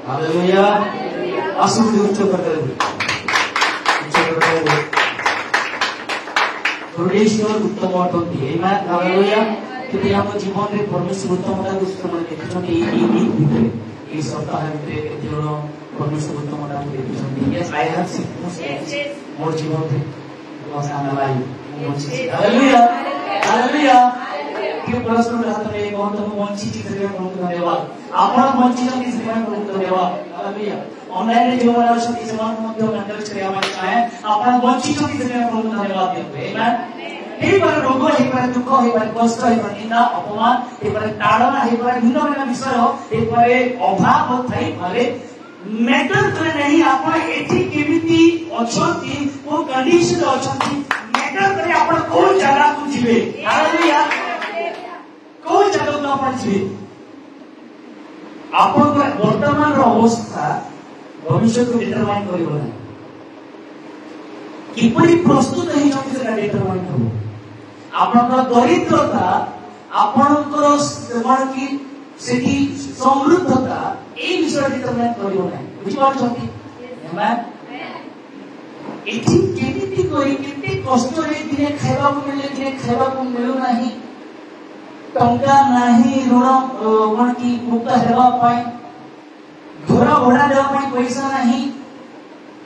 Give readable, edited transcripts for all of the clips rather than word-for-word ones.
Hallelujah आशीर्वाद उच्च करते परमेश्वर उत्तम अटंती आमेन हालेलुया कि हम जीवन रे परमेश्वर उत्तमता को समय देखछन्ती ई भितरे ई सप्ताह भितरे जण परमेश्वर उत्तमता को देखछन्ती yes I have seen more जीवन रे बस आना लाई हालेलुया हालेलुया कि परमेश्वर हाथ में बहुत हम वंचित करके प्रभु धन्यवाद आपण वंचित की सेवा प्रभु धन्यवाद हालेलुया ऑनलाइन रे जो वाला शक्ति समान मध्य मंडल छरिया में चाहे आपण वंचित की सेवा प्रभु धन्यवाद देबे आमेन हे पर रोग हे पर दुख हे पर कष्ट हे पर निंदा अपमान हे पर ताड़ना हे पर भिन्न भिन्न विषय हे पर अभाव थाई भले मैटर करे नहीं आपण एठी केमिति अछंती को कंडीशन अछंती मैटर करे आपण को जगह को जिवे हालेलुया को जगह को आपण जिवे आपण वर्तमान रो अवस्था भविष्य को डिटरमाइन करिवो ना किपरि प्रस्तुत हे जति से डिटरमाइन करबो आपनकर दरिद्रता आपनकर मन की सेठी समृद्धता ए विषय डिटरमाइन करिवो ना बुझि पाछथि आमेन एठी केमिति कोई केते कष्ट रे दिने खाइबा को मिले दिने खाइबा को मिलु नाही टंका नाही ऋण मन की मुक्त हेबा पाई घर भड़ा देवा पाई पैसा नाही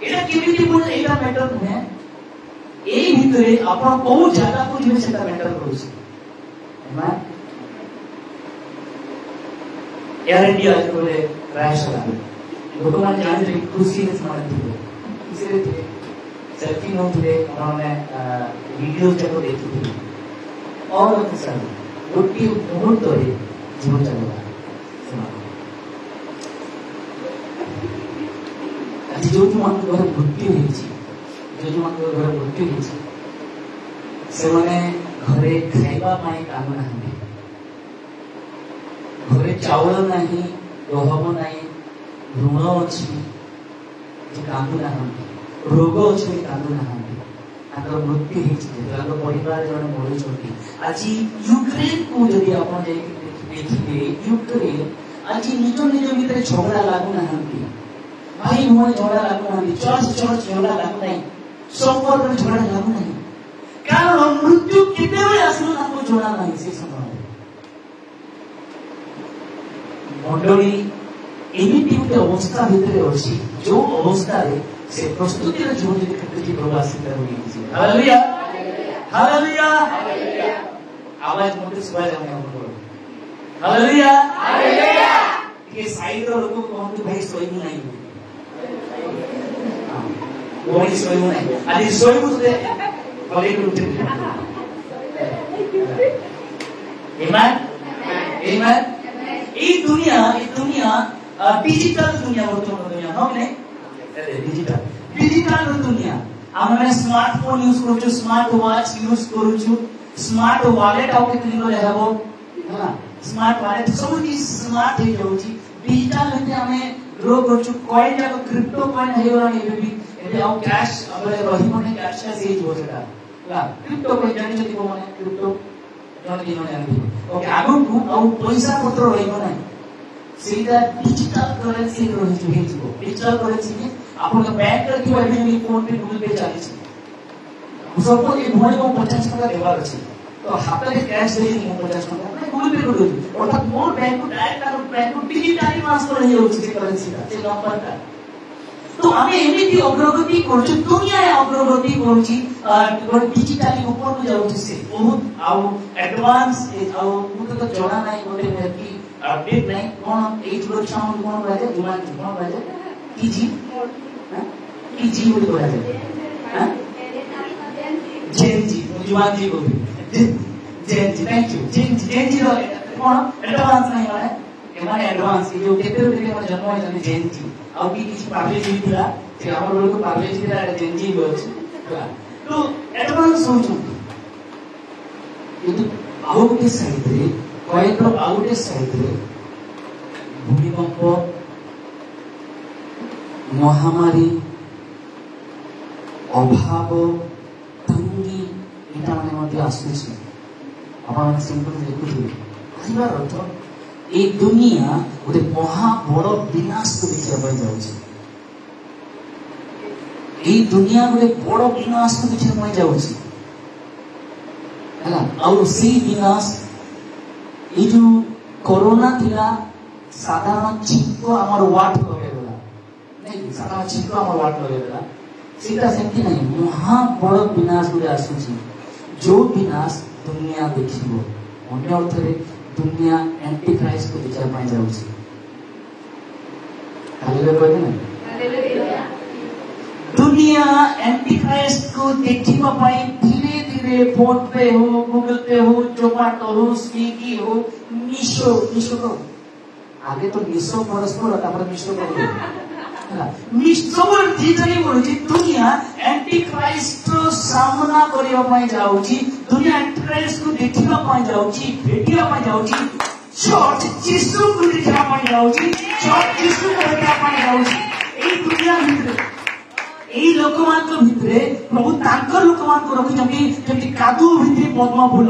एटा केमिति बोल एटा मैटर नहे ए भितरे आपण को जागा को जिवे सेटा मैटर करूछ आमेन यार इंडिया आज बोले रायसला लोक मान जानि रे खुशी रे समान थिले खुशी रे थे सेल्फी नो थे उन्होंने वीडियो जब देखी थी और सर रोटी बहुत तो जीवन चलवा आज जो मान घर मृत्यु होईची जो मान घर मृत्यु होईची से माने घरे खाइबा पाई काम नाही घरे चावल नाही गहम नाही ऋण अछि जे काम नाही रोग अछि काम नाही आकर मृत्यु होईची ताको परिवार जण मरि छथि आज यूक्रेन को यदि आपण जे देखिबे यूक्रेन आज निज निज भीतर झगड़ा लागू नाही भाई भौणी झगड़ा लागू नाही चर्च झगड़ा लागू नाही संपर्क में झगड़ा लागू नहीं कारण मृत्यु केतेबेले आसलो हमको जोड़ा नहीं से समय मंडली एमिति गोटे अवस्था भितर अछि जो अवस्था रे से प्रस्तुति रे जीवन जति कृति प्रवासित होई हालेलुया हालेलुया आवाज मोटे सुबह जाने हमको हालेलुया हालेलुया के साइड रो लोग कहंतु भाई सोइबु नहीं कोई सोइबु नहीं आदि सोइबु दे गले उठे आमेन आमेन ई दुनिया डिजिटल दुनिया वर्तमान दुनिया हो नहीं डिजिटल दुनिया आमे स्मार्टफोन यूज करू स्मार्ट वॉच यूज करू स्मार्ट वॉलेट आउट किनो रहबो हा स्मार्ट वॉलेट सब की स्मार्ट हे जाउची डिजिटल में हमें ग्रो करू कॉइन या क्रिप्टो कॉइन हे वाला एबी एबे आउ कैश अबले रही मने कैश से ही हो सेटा ला क्रिप्टो कॉइन जानि जति को माने क्रिप्टो जानि जानि ओके आगु आउ पैसा पत्र रही माने सीधा डिजिटल करेंसी रही जो डिजिटल करेंसी में आपन बैंक रे कि भी फोन पे गूगल पे चली छी सबको ये भोणी को 50 टका देवार अछि तो हाथ में कैश दे दी 50 टका मैं गूगल पे कर दूं अर्थात मोर बैंक को डायरेक्ट कर बैंक को डिजिटली ट्रांसफर हो जाउछि से करेंसी का से नंबर का तो हमें एमिति अग्रगति करछु दुनिया अग्रगति करछि डिजिटली ऊपर को जाउछि से बहुत आउ एडवांस आउ मुझे तो जणा नाही गोटे कि अपडेट नहीं कौन एज ग्रुप साउंड कौन राजे जुमान कौन राजे कीजी बोल राजे हां जेनजी जुमान जी बोल जेनजी थैंक यू जेनजी रो कौन एडवांस नहीं वाला एमाने एडवांस जो केते रे हम जन्म है जने जेनजी आ की किसी पार्ले जी दिला जे हमर लोग पार्ले जी दिला जेनजी बोल तो एडवांस हो चुकी ये तो आओ के साइड रे कयेक आउटे साइड रे भूमिकंप महामारी अभाव तंगी इटा माने मध्ये आसुछि आपण सिंपल देखुथि आइबार अर्थ ए दुनिया गोटे महा बड़ विनाश को देखिया এই দুনিয়া গোটে বড় বিনাশ ଦେଖିବା ପାଇଁ ଯାଉଛି ହେଲା। ଆଉ ସେଇ ବିନାଶ ଏଇ ଯୋଉ କରୋନା ଥିଲା ସାଧାରଣ ଛିଙ୍କ ଆମର ୱାଟ ଲଗେଇଦେଲା, ନାଇଁ ସାଧାରଣ ଛିଙ୍କ ଆମର ୱାଟ ଲଗେଇଦେଲା। ସେଇଟା ସେମିତି ନାହିଁ, ମହା ବଡ ବିନାଶ ଗୋଟେ ଆସୁଛି, ଯୋଉ ବିନାଶ ଦୁନିଆ ଦେଖିବ। ଅନ୍ୟ ଅର୍ଥରେ ଦୁନିଆ ଆଣ୍ଟି କ୍ରାଇଷ୍ଟକୁ ଦେଖିବା ପାଇଁ ଯାଉଛି। ହାଲେଲୁୟା କହିବେ ନା? दुनिया एंटी क्राइस्ट को देखिबा पाई धीरे धीरे फोन पे हो, गूगल पे हो, जोमाटो हो, स्विगी हो, मीशो को आगे तो मीशो परस्पर तापर मीशो को मीशो पर धीरे बोलुची दुनिया एंटी क्राइस्ट रो सामना करिबा पाई जाउची। दुनिया एंटी क्राइस्ट को देखिबा पाई जाउची, भेटिबा पाई जाउची। चर्च यीशु को देखिबा पाई जाउची, चर्च यीशु को देखिबा पाई जाउची। ए दुनिया भितरे এই লোকମାନଙ୍କ ଭିତରେ ପ୍ରଭୁ ତାଙ୍କ ଲୋକମାନଙ୍କୁ ରଖିଛନ୍ତି ଯେମିତି କାଦୁ ଭିତରେ ପଦ୍ମ ଫୁଲ।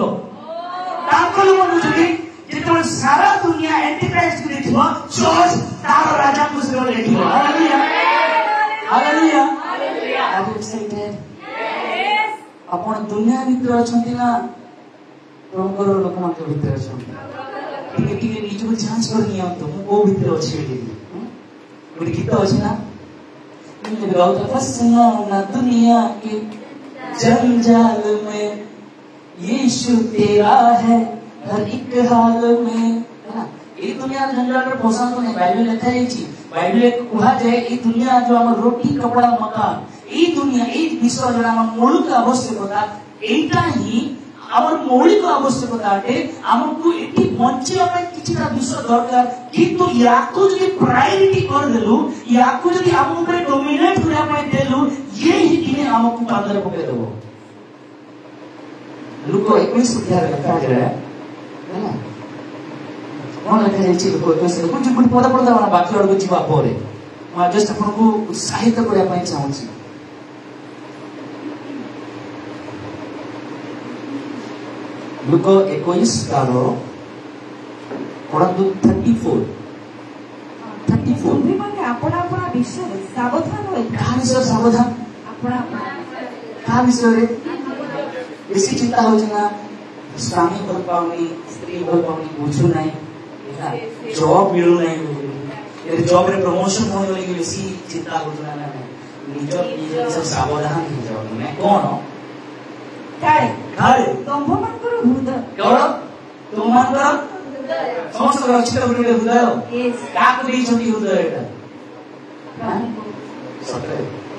ତାଙ୍କ ଲୋକମାନଙ୍କୁ ଯଦି ଯେତେବେଳେ ସାରା ଦୁନିଆ ଏଣ୍ଟିକ୍ରାଇଷ୍ଟକୁ ଦେଖିବ, ଚର୍ଚ୍ଚ ତାର ରାଜାଙ୍କୁ ସେତେବେଳେ ଦେଖିବ। Hallelujah hallelujah hallelujah. Are you excited? ଆପଣ ଦୁନିଆ ଭିତରେ ଅଛନ୍ତି ନା ପ୍ରଭୁଙ୍କର ଲୋକମାନଙ୍କ ଭିତରେ ଅଛନ୍ତି? ଟିକେ ଟିକେ ନିଜକୁ ଯାଞ୍ଚ କରି ନିଅନ୍ତୁ, ମୁଁ କୋଉ ଭିତରେ ଅଛି ବୋଲି। ଗୋଟେ ଗୀତ ଅଛି ନା, फंसना न दुनिया के जंजाल में, यीशु तेरा है हर एक हाल में। ये दुनिया जंजाल रे फसांत नहीं। बाइबल लिखा है, बाइबल कहा जाए ये दुनिया जो हम रोटी कपड़ा मकान, ये दुनिया ये विश्व जो हम मौलिक आवश्यकता, एटा ही आमर मौलिक आवश्यकता अटे। हमको एटी बंचिबा पय किछिटा विश्व दरकार, किंतु याको जदि प्रायोरिटी कर देलु, याको जदि हम ऊपर डोमिनेट करिया पय देलु, ये ही दिने हमको पादर पके देबो। लुको 21 अध्याय लिखा है ना, कोन लिखा है लुको 21 कुछ कुछ पद पद वाला बाकी और जीवा परे मैं जस्ट आपको उत्साहित करिया पय चाहूची। लुक 21 तारो पढ़ंतु 34 माने अपना अपना विषय सावधान होय। कहा विषय सावधान? अपना कहा विषय रे बेसी चिंता हो ना, स्वामी भल पाउनी, स्त्री भल पाउनी, बुझु नाही, जॉब मिलु नाही, यदि जॉब रे प्रमोशन होय बोली कि बेसी चिंता हो ना। निज सब सावधान हो जाओ। मैं कौन काळे काळे तंभमानकर हृदय केवळ तुममानकर समस्त रचित गुटे हृदय काकु देइछन्ति हृदय एटा सत्य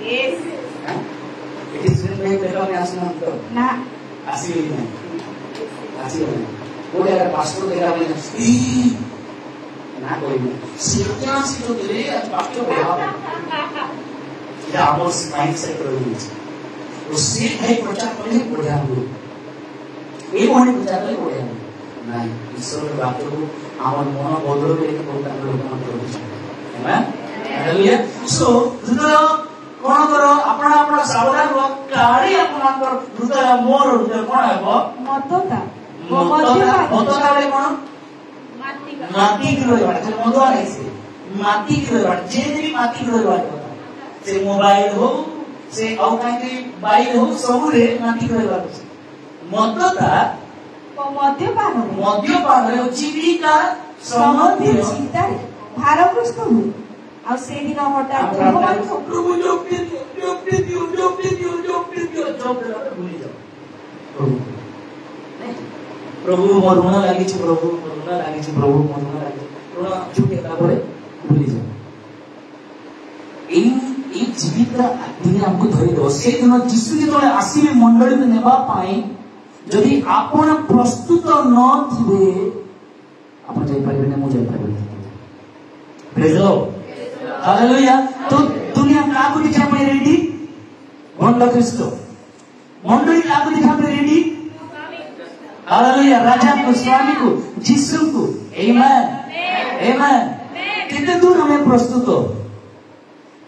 यस इट इज व्हेन मै पेपर में आसना ना आसी नहीं ओडे पासपोर्ट देखा में ना कोई शिक्षा से तो दे आज पासपोर्ट बढ़ा या आमोस माइंडसेट रही उससे भाई प्रचार करने बढ़िया हो, ये कौन प्रचार करने बढ़िया हो नहीं। ईश्वर के बात को आमर मन बदल के लेके बहुत लोग मन कर दिया। Amen hallelujah. सो हृदय कोन करो अपना अपना सावधान हो, काडी अपना कर हृदय मोर हृदय कोन हेबो मतता मतता रे कोन माटी की रहबा जे मदवा नहीं से माटी की रहबा जे भी माटी की रहबा से मोबाइल हो से औ काई बाइल हो सबरे माटी रहबा। मतता मद्यपान रे जीविका संबंधी चिंता भारग्रस्त हो। आ से दिन हटात प्रभु जोग दे दियो भूली जाओ। प्रभु मोर ऋण लागि छि, प्रभु मोर ऋण लागि छि, प्रभु मोर ऋण लागि ऋण छुटेला परे भूली जाओ। এই জীবিকা দিনে हमको ধরি দो। সেই দিন যিশু যেতବେଳେ ଆସିବେ ମଣ୍ଡଳୀକୁ ନେବା ପାଇଁ, ଯଦି ଆପଣ ପ୍ରସ୍ତୁତ ନ ଥିବେ ଆପଣ ଯାଇପାରିବେନି, ମୁଁ ଯାଇପାରିବିନି। ପ୍ରେଜ ଦ ଲର୍ଡ ହାଲେଲୁୟା। तो दुनिया काको देखा ପାଇଁ रेडी? भंड ख्रीष्ट मंडली काको देखा ପାଇଁ रेडी? हालेलुया। राजा को, स्वामी को, यीशु को। आमेन आमेन। केते दूर हमें प्रस्तुत,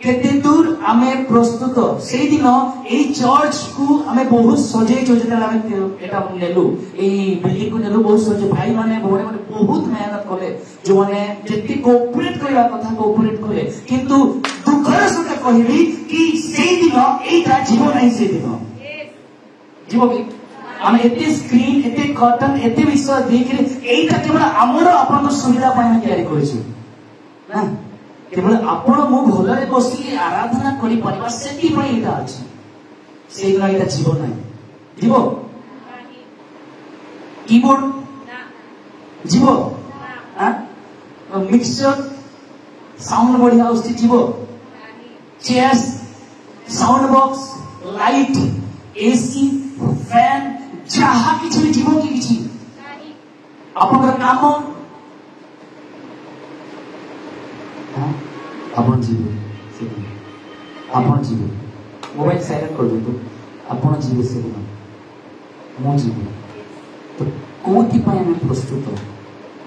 केते दूर आमे प्रस्तुत। सेही दिन एई चर्च को आमे बहुत सजे जेता आमे एटा नेलु, एई बिल्डिंग को नेलु, बहुत सजे भाई माने भौणी माने बहुत मेहनत कले, जो माने जेति कोऑपरेट करबा कथा कोऑपरेट कले, किंतु दुखर सते कहबी कि से दिन एटा जीव नहीं से दिन जीव कि हम एते स्क्रीन एते कर्टन एते विषय देख एटा केवल हमर अपन सुविधा पय हम तैयारी करिछु ना केवल आपण मु भलरे बसिली आराधना करी परिवार सेति पय एटा अछि से दिन एटा जीव नहीं जीव कीबोर्ड जीव हां मिक्सचर साउंड बढ़िया उस जीव chairs sound box light AC fan जहाँ किसी भी जीवों की किसी अपन काम अपन जीव अपन जीव मोबाइल साइलेंट कर दो अपन जीव से मो जीव तो कोथि पय हम प्रस्तुत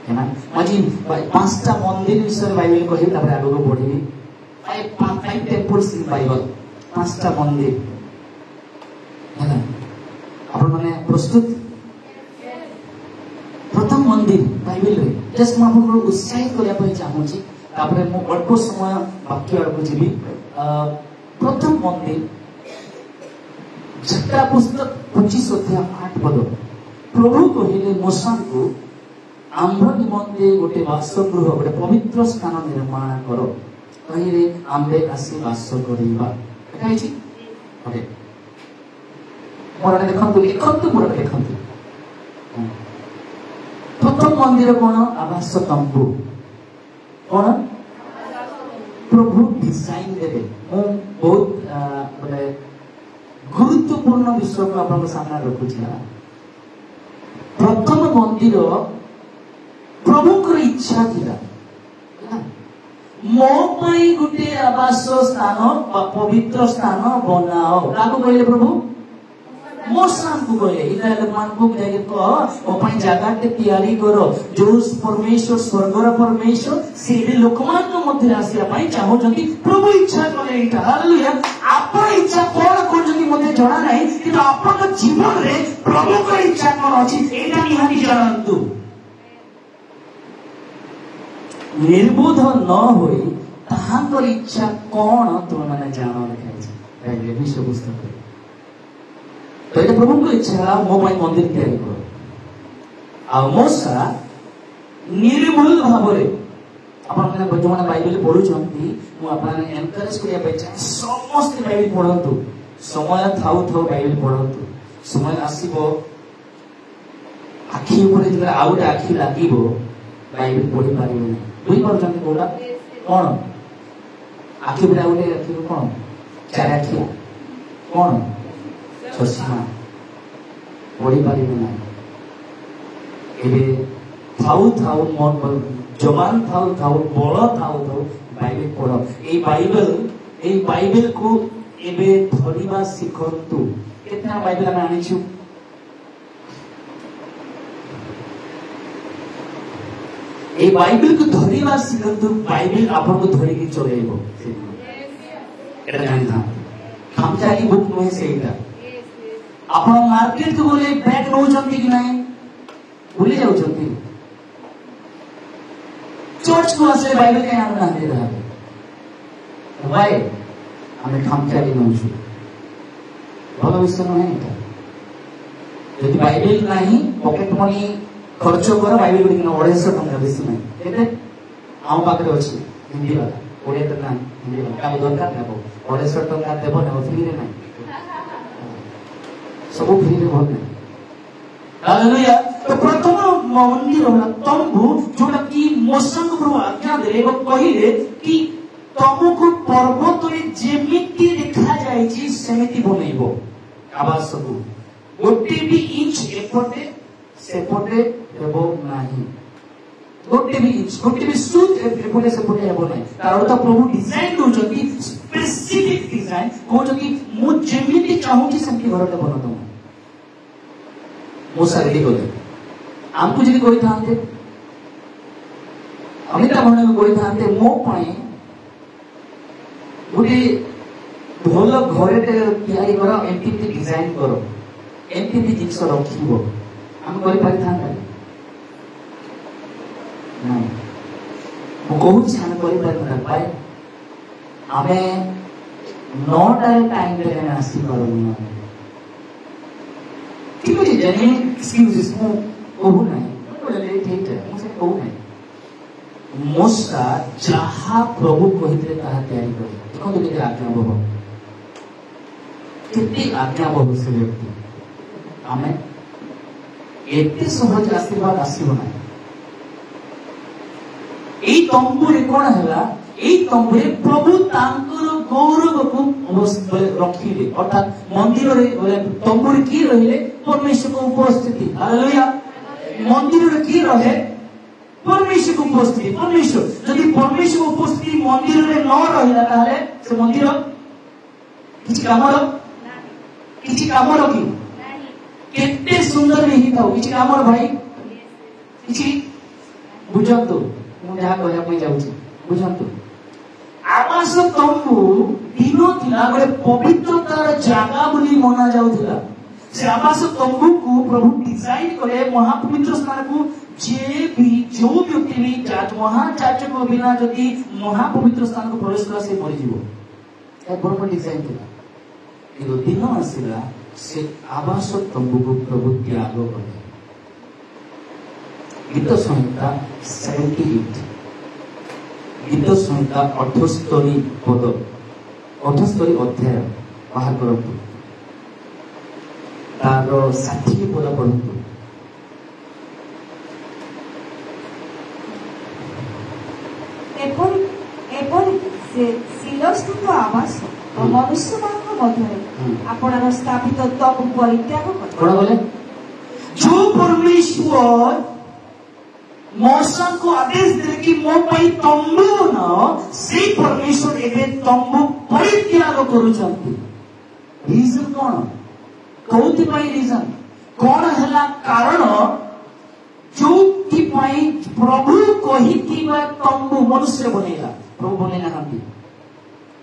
है ना मजी पांचटा मंदिर विषय बाइबल कहि तापर आगो बढ़ी फाइव टेम्पल्स इन बाइबल पांचटा मंदिर है ना अपन माने प्रस्तुत प्रथम मंदिर बाइबल रे जस्ट म आपन उत्साहित करिया पय चाहू छी तापर मो अल्प समय वाक्य आगो जीवी प्रथम मंदिर जटा पुस्तक 25 अध्याय 8 पद प्रभु कहिले मूसा को आम्भ निमंते गोटे वासगृह गोटे पवित्र स्थान निर्माण करो कहिले आम्भे आसी वास करिबा एटा अछि ओके मोर देखंतु लिखंतु मोर देखंतु प्रथम मंदिर कोन आवास तंबू कोन प्रभु डिजाइन देबे मो बहुत माने गुरुत्वपूर्ण विषय को आपन सामने रखु छी प्रथम मंदिर प्रभुଙ୍କର इच्छा थिला मो पई गुटे आवास स्थान बा पवित्र स्थान बनाओ काको कहले प्रभु मूसा को कहले इस्राएल मान को जाके कह ओ पई जगह ते तैयारी करो जो परमेश्वर स्वर्गर परमेश्वर से लोकमान को मध्य आसिया पई चाहो जंती प्रभु इच्छा कले एटा हालेलुया आपन इच्छा कोन कोन जंती मते जणा नाही कि आपन जीवन रे प्रभु को इच्छा कोन अछि एटा निहाती जानंतु निर्बोध न होई ताहांकर इच्छा कोन तुम माने जानो लिखाई छै बाइबल विषय पुस्तक तो ये प्रभु को इच्छा मो पई मंदिर तैयारी करो आ मूसा निर्मूल भाबरे अपन माने जो माने बाइबल पढु छंती मु अपन एनकरेज करिया पई समस्त बाइबल पढंतु समय थाउ थाउ बाइबल पढंतु समय आसीबो आखि ऊपर जे आउट आखि लागिबो बाइबल पढि पारिबो बुझी पारुछंती कोला कोन आखि ऊपर आउट आखि कोन चार आखि कोन चश्मा पढ़ी पारिबे ना एबे थाउ थाउ मन जवान थाउ थाउ बड़ थाउ थाउ बाइबल पढ़ ए बाइबल को एबे धरिबा सिखंतु केतना बाइबल हम आनिछु ए बाइबल को धरिबा सिखंतु बाइबल आपन को धरि के चलेबो एटा जानता हम चाही बुक नहे सेटा आपण मार्केट को बोले बैग नो जंती कि नहीं भूली जाउ जंती चर्च को आसे बाइबल के नाम ना दे रहा भाई हमें काम चाली नो छु भलो विषय नहीं था यदि बाइबल नहीं पॉकेट मनी खर्च कर बाइबल को दिन 250 टका बेसी नहीं केते आउ पाखरे अछि हिंदी वाला ओडिया त ना हिंदी वाला का दरकार नेबो 250 टका देबो ने फ्री रे नहीं सब फ्री रे बोल हालेलुया तो प्रथम मंदिर होला तंबू जोटा कि मूसा को प्रभु आज्ञा देले वो कहिले कि तमको पर्वत रे जेमिति देखा जाय छी सेमिति बनेइबो आवास को गोटे भी इंच एपटे सेपटे हेबो नाही गोटे भी इंच गोटे भी सूत एपटे सेपटे हेबो नाही कारण तो प्रभु डिजाइन दो जति स्पेसिफिक डिजाइन को जति मु जेमिति चाहू कि सेमिति घरटे बना दो मूसा रेडी कर आमको जदि कोई थांते अमिता भने में कोई थांते मो पाए गोटे भल घरेटे तैयारी करो एमती डिजाइन करो एमती जिनिस रखिबो हम करि पारि थांता नहीं मो कहू छी हम करि पारि ना पाए आमे 9টাରେ ଟାଇମ ରେ ଆସି ପାରୁନି ଠିକ ଅଛି ଜେନ୍ୟୁଇନ୍ ଏକ୍ସକ୍ୟୁଜେସ୍ ମୁଁ କହୁ ନାହିଁ ଲେଟ୍ ହେଇଯାଏ ମୁଁ ସେ କହୁ ନାହିଁ ମୋଶା ଯାହା ପ୍ରଭୁ କହିଥିଲେ ତାହା ତିଆରି କରେ ଦେଖନ୍ତୁ କେତେ ଆଜ୍ଞାବହ ସେ ବ୍ୟକ୍ତି ଆମେ ଏତେ ସହଜ ଆଶୀର୍ବାଦ ଆସିବ ନାହିଁ ଏଇ ତମ୍ବୁରେ କଣ ହେଲା ଏଇ ତମ୍ବୁରେ ପ୍ରଭୁ ତାଙ୍କର ଗୌରବକୁ ରଖିଲେ ଅର୍ଥାତ ମନ୍ଦିରରେ ତମ୍ବୁରେ କିଏ ରହିଲେ ପରମେଶ୍ୱରଙ୍କ ଉପସ୍ଥିତି ହାଲେଲୁୟା ମନ୍ଦିରରେ କିଏ ରହେ ପରମେଶ୍ୱରଙ୍କ ଉପସ୍ଥିତି ପରମେଶ୍ୱର ଯଦି ପରମେଶ୍ୱରଙ୍କ ଉପସ୍ଥିତି ମନ୍ଦିରରେ ନ ରହିଲା ତାହେଲେ ସେ ମନ୍ଦିର କିଛି କାମର କି କେତେ ସୁନ୍ଦର ହେଇଥାଉ କିଛି କାମର ଭାଇ କିଛି ବୁଝନ୍ତୁ ମୁଁ ଯାହା କହିବା ପାଇଁ ଯାଉଛି ବୁଝନ୍ତୁ ଆବାସ ତମ୍ବୁ ଦିନ ଥିଲା ଗୋଟେ ପବିତ୍ରତାର ଜାଗା ବୋଲି ମନା ଯାଉଥିଲା ସେ ଆବାସ ତମ୍ବୁକୁ ପ୍ରଭୁ ଡିଜାଇନ କଲେ ମହାପବିତ୍ର ସ୍ଥାନକୁ ଯୋଉ ବ୍ୟକ୍ତି ବି ମହାଯାଜକ ବିନା ଯଦି ମହାପବିତ୍ର ସ୍ଥାନକୁ ପ୍ରବେଶ କଲା ସେ ମରିଯିବ ବଡ଼ ଡିଜାଇନ ଥିଲା କିନ୍ତୁ ଦିନ ଆସିଲା ସେ ଆବାସ ତମ୍ବୁକୁ ପ୍ରଭୁ ତ୍ୟାଗ କଲେ ଗୀତ ସଂହିତା 78 ଗୀତ ସଂହିତା 78 ପଦ 78 ଅଧ୍ୟାୟ ବାହାର କରନ୍ତୁ ତାର 60 ପଦ ପଢନ୍ତୁ ଏପରି ସେ ଶିଳସ୍ଥିତ ଆବାସ ଓ ମନୁଷ୍ୟମାନଙ୍କ ମଧ୍ୟରେ ଆପଣର ସ୍ଥାପିତ ତମ୍ବୁ ପରିତ୍ୟାଗ କଲେ କଣ କଲେ ଯୋଉ ପରମେଶ୍ୱର मौसा को आदेश दे कि मो पई तंबू न से परमेश्वर एबे तंबू परित्याग करूछंती रीजन कोन कोथि पई रीजन कोन हला कारण जो कि पई प्रभु कहिथिबा तंबू मनुष्य बनेला प्रभु बनेला हंती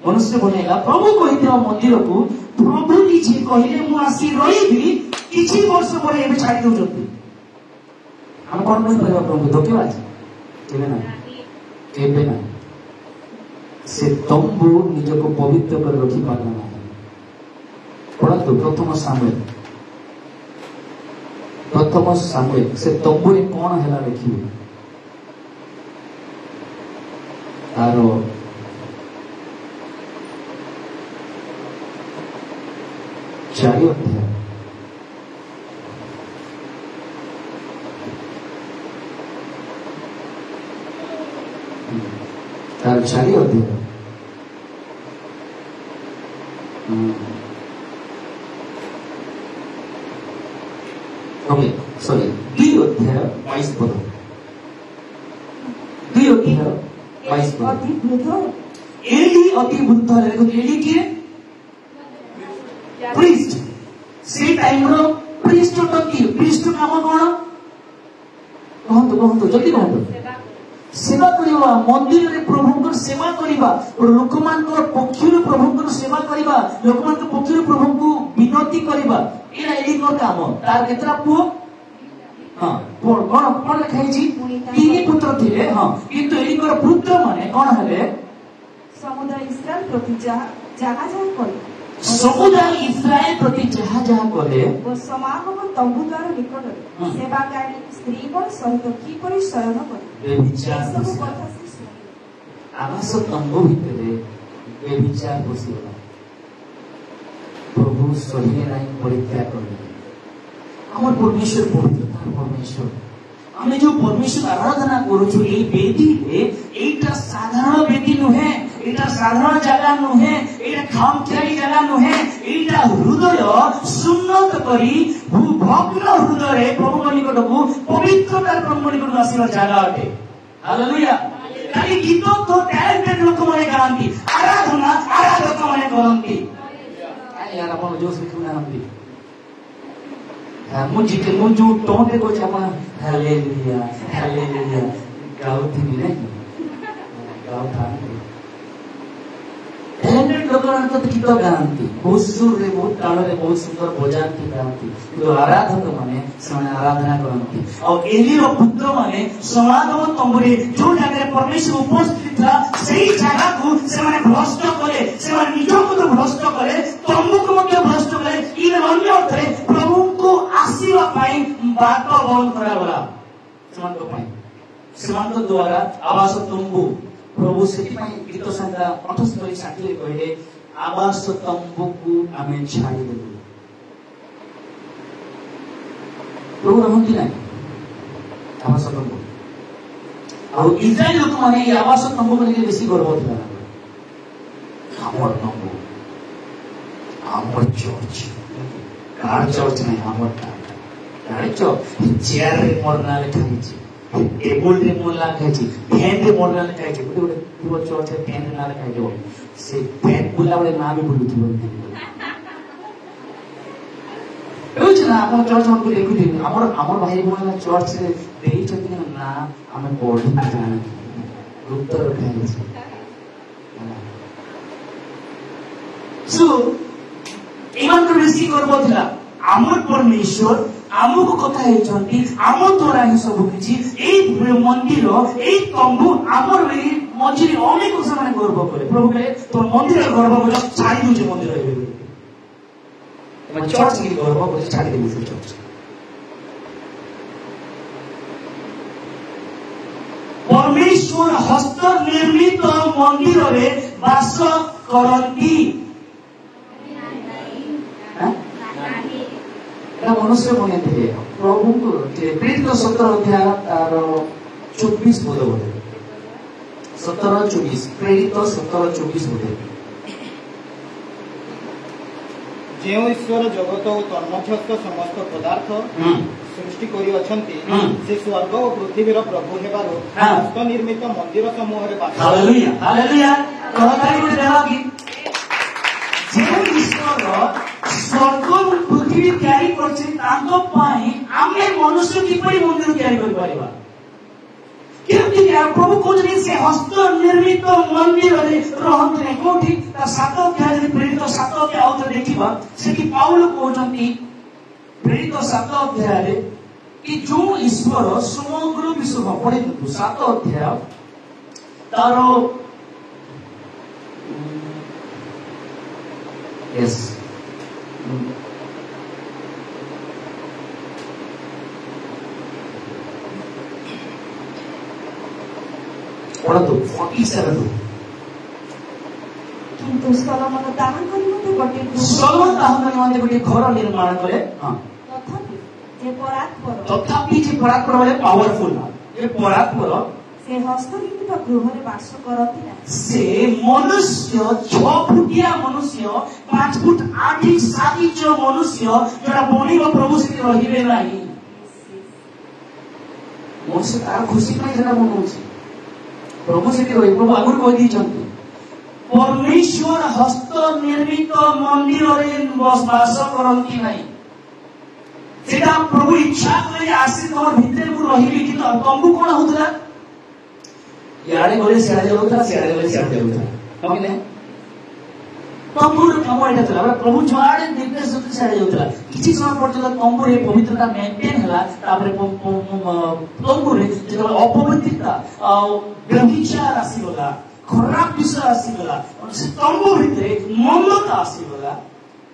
मनुष्य बनेला प्रभु कहिथिबा मंदिर को प्रभु निजे कहिले मु आसी रहिबी किछि वर्ष परे एबे छाडी दउछंती हम कौन नहीं करेगा प्रभु धोखेबाज केबे ना से तंबू निज को पवित्र कर रखी पारना नहीं पढ़तु प्रथम सामुएल से तंबू रे कौन हैला देखिबे तारो 4 अध्याय तार 4 अध्याय ओके सॉरी 2 अध्याय 22 पद 2 अध्याय 22 पद एली अति वृद्ध देखो एली के प्रीस्ट से टाइम रो प्रीस्ट तो की प्रीस्ट काम कोन कहंतु जल्दी कहंतु सेवा करिबा मंदिर रे प्रभुंकर सेवा करिबा लोकमानकर पक्षीर प्रभुंकर सेवा करिबा लोकमानकर पक्षीर प्रभुंकु विनती करिबा एला एलिकर काम तार केतरा पुओ हां कोन लिखाई छी तीन पुत्र थिले हां किंतु एलिकर पुत्र माने कोन हले समुदाय इस्राएल प्रति जहा करे समुदाय इस्राएल प्रति जहा करे वो समागम तंबू द्वार निकट सेवाकारी स्त्री पर सहित की परि शयन करे आवास तंबू भितरे बेविचार बसिगला प्रभु सहिए नहीं परित्याग करले हमर परमेश्वर पवित्रता परमेश्वर हमें जो परमेश्वर आराधना करूछु ए वेदी रे एटा साधारण वेदी नुहे एटा साधारण जगह नुहे एटा खामख्याली जगह नुहे एटा हृदय सुन्नत करी भग्न हृदय प्रभु निकटको पवित्रतार प्रभु निकटको आसीबार जगह अटे हालेलुया खाली गीत तो टैलेंटेड लोक माने गांती आराधना आराधक माने करंती यार अपन जोश लिखना हमदी मुझे जो टोटे को छापा हालेलुया हालेलुया गाउथि नहीं गाउथा टैलेंटेड लोक तो गीत गांती बहुत सुर रे बहुत ताल रे बहुत सुंदर बजाती गांती तो आराधक माने से आराधना करंती और एली रो पुत्र माने समागम तंबुरे जो जगह परमेश्वर उपस्थित था सही जगह को से माने भ्रष्ट करे से ସେମାନେ ନିଜକୁ ତ ଭ୍ରଷ୍ଟ କଲେ, ତମକୁ ମଧ୍ୟ ଭ୍ରଷ୍ଟ କଲେ। ଇଏ ଅନ୍ୟ ଅର୍ଥରେ ପ୍ରଭୁଙ୍କୁ ଆସିବା ପାଇଁ ବାଟ ବନ୍ଦ କରାଗଲା ସେମାନଙ୍କ ପାଇଁ, ସେମାନଙ୍କ ଦ୍ୱାରା ଆବାସ ତମ୍ବୁ। ପ୍ରଭୁ ସେଥିପାଇଁ ଗୀତ ସଂଖ୍ୟା 68-60 କହିଲେ, ଆବାସ ତମ୍ବୁକୁ ଆମେ ଛାଡ଼ିଦେବୁ। ପ୍ରଭୁ ରହନ୍ତି ନାହିଁ ଆବାସ ତମ୍ବୁ। ଆଉ ଇସ୍ରାଏଲ ଲୋକମାନେ এই ଆବାସ ତମ୍ବୁକୁ ନେଇକି ବେଶୀ ଗର୍ବ ଥିଲା। ଆମର ତମ୍ବୁ, ଆମର ଚର୍ଚ୍ଚ, କାହାର ଚର୍ଚ୍ଚ ନାହିଁ, ଆମରଟା। ଜାଣିଛ ଚେୟାରରେ ମୋର ନାଁ ଲେଖା ହେଇଛି, ଟେବୁଲରେ ମୋ ନାଁ ଲେଖା ହେଇଛି, ଫ୍ୟାନରେ ମୋର ନାଁ ଲେଖା ହେଇଛି। ଗୋଟେ ଗୋଟେ ଥିବ ଚର୍ଚ୍ଚରେ ଫ୍ୟାନରେ ନାଁ ଲେଖା ହେଇଥିବ, ସେ ଫ୍ୟାନ ବୁଲା ବେଳେ ନାଁ ବି ବୁଲୁଥିବ। ହେଉଛି ନା ଆପଣ ଚର୍ଚ୍ଚ ମାନଙ୍କୁ ଦେଖୁଥିବେ, ଆମର ଭାଇ ଭଉଣୀ ଚର୍ଚ୍ଚରେ ଦେଇଛନ୍ତି ନା ଆମେ ପଢିବୁ ଜାଣି ଗୁପ୍ତ ରଖା ହେଇଛି। ଏମାନଙ୍କର ବେଶୀ ଗର୍ବ ଥିଲା, ଆମର ପରମେଶ୍ୱର ଆମକୁ କଥା ହେଇଛନ୍ତି, ଆମ ଦ୍ୱାରା ହିଁ ସବୁ କିଛି। ଏଇ ମନ୍ଦିର, ଏଇ ତମ୍ବୁ ଆମର ଏଇ ମଝିରେ ଅନେକ ସେମାନେ ଗର୍ବ କଲେ। ପ୍ରଭୁ କହିଲେ ତମ ମନ୍ଦିର ଗର୍ବ କଲେ ଛାଡ଼ି ଦଉଛି ମନ୍ଦିର ଏବେ, ଚର୍ଚ୍ଚ କି ଗର୍ବ କରୁଛି ଛାଡ଼ି ଦେବି ସେ ଚର୍ଚ୍ଚ। ପରମେଶ୍ୱର ହସ୍ତ ନିର୍ମିତ ମନ୍ଦିରରେ ବାସ କରନ୍ତି। ମନୁଷ୍ୟ ବନେଇଥିଲେ ପ୍ରଭୁଙ୍କୁ। ପ୍ରେରିତ 17 ଅଧ୍ୟାୟ ତାର 24 ବୋଧ ବୋଧେ, 17-24, ପ୍ରେରିତ 17-24 ବୋଧେ। ଯେଉଁ ଈଶ୍ୱର ଜଗତ ଓ ତନ୍ମଧ୍ୟସ୍ଥ ସମସ୍ତ ପଦାର୍ଥ ସୃଷ୍ଟି କରିଅଛନ୍ତି, ସେ ସ୍ୱର୍ଗ ଓ ପୃଥିବୀର ପ୍ରଭୁ ହେବାରୁ ହସ୍ତ ନିର୍ମିତ ମନ୍ଦିର ସମୂହରେ ବାସ। Hallelujah, hallelujah. ଯେଉଁ ଈଶ୍ୱର ସ୍ୱର୍ଗ ଓ ପୃଥିବୀ ତିଆରି କରିଛନ୍ତି, ତାଙ୍କ ପାଇଁ ଆମେ ମନୁଷ୍ୟ କିପରି ମନ୍ଦିର ତିଆରି କରିପାରିବା? କେମିତି? ପ୍ରଭୁ କହୁଛନ୍ତି ସେ ହସ୍ତ ନିର୍ମିତ ମନ୍ଦିରରେ ରହନ୍ତି ନାହିଁ। କୋଉଠି? ତା 7 ଅଧ୍ୟାୟ, ଯଦି ପ୍ରେରିତ 7 ଅଧ୍ୟାୟ ଆଉ ଥରେ ଦେଖିବା, ସେଠି ପାଉଲ କହୁଛନ୍ତି ପ୍ରେରିତ 7 ଅଧ୍ୟାୟରେ କି ଯୋଉ ଈଶ୍ୱର ସମଗ୍ର ବିଶ୍ୱ ପଢି ଦିଅନ୍ତୁ। 7 ଅଧ୍ୟାୟ ତାର ପଢନ୍ତୁ 47। କିନ୍ତୁ ସଲୋମନ ତାହା ନିମନ୍ତେ ଗୋଟିଏ ଘର ନିର୍ମାଣ କଲେ। ତଥାପି ଯେ ପରାତ୍ପର ବୋଲେ ପାୱାରଫୁଲ, ଯେ ପରାତ୍ପର ସେ ହସ୍ତନିର୍ମିତ ଗୃହରେ ବାସ କରନ୍ତି ନାହିଁ। ସେ ମନୁଷ୍ୟ 6 ଫୁଟିଆ ମନୁଷ୍ୟ, 5 ଫୁଟ 8 ଇଞ୍ଚ 7 ଇଞ୍ଚ ମନୁଷ୍ୟ ଯୋଉଟା ବଣିବ ପ୍ରଭୁ ସେଠି ରହିବେ ନାହିଁ। ମନୁଷ୍ୟ ତାର ଖୁସି ପାଇଁ ସେଟା ବନଉଛି, ପ୍ରଭୁ ସେଠି ରହିବେ। ପ୍ରଭୁ ଆଗରୁ କହିଦେଇଛନ୍ତି ପରମେଶ୍ୱର ହସ୍ତ ନିର୍ମିତ ମନ୍ଦିରରେ ବାସ କରନ୍ତି ନାହିଁ। ସେଟା ପ୍ରଭୁ ଇଚ୍ଛା କଲେ ଆସି ତମ ଭିତରେ ମୁଁ ରହିବି। କିନ୍ତୁ ତମ୍ବୁ କଣ ହଉଥିଲା? ଇଆଡେ ଗଲେ ସିଆଡେ ଯାଉଥିଲା, ସିଆଡେ ଗଲେ ସିଆଡେ ଯାଉଥିଲା। ତମ୍ବୁର କାମ ଏଇଟା ଥିଲା, ପ୍ରଭୁ ଯୁଆଡେ ନିର୍ଦ୍ଦେଶ ଦେଉଥିଲେ ସିଆଡେ ଯାଉଥିଲା। କିଛି ସମୟ ପର୍ଯ୍ୟନ୍ତ ତମ୍ବୁରେ ପବିତ୍ରତା ମେଣ୍ଟେନ ହେଲା। ତାପରେ ତମ୍ବୁରେ ଯେତେବେଳେ ଅପବିତ୍ରତା ଆଉ ବ୍ୟଭିଚାର ଆସିଗଲା, ଖରାପ ବିଷୟ ଆସିଗଲା, ସେ ତମ୍ବୁ ଭିତରେ ମମତା ଆସିଗଲା।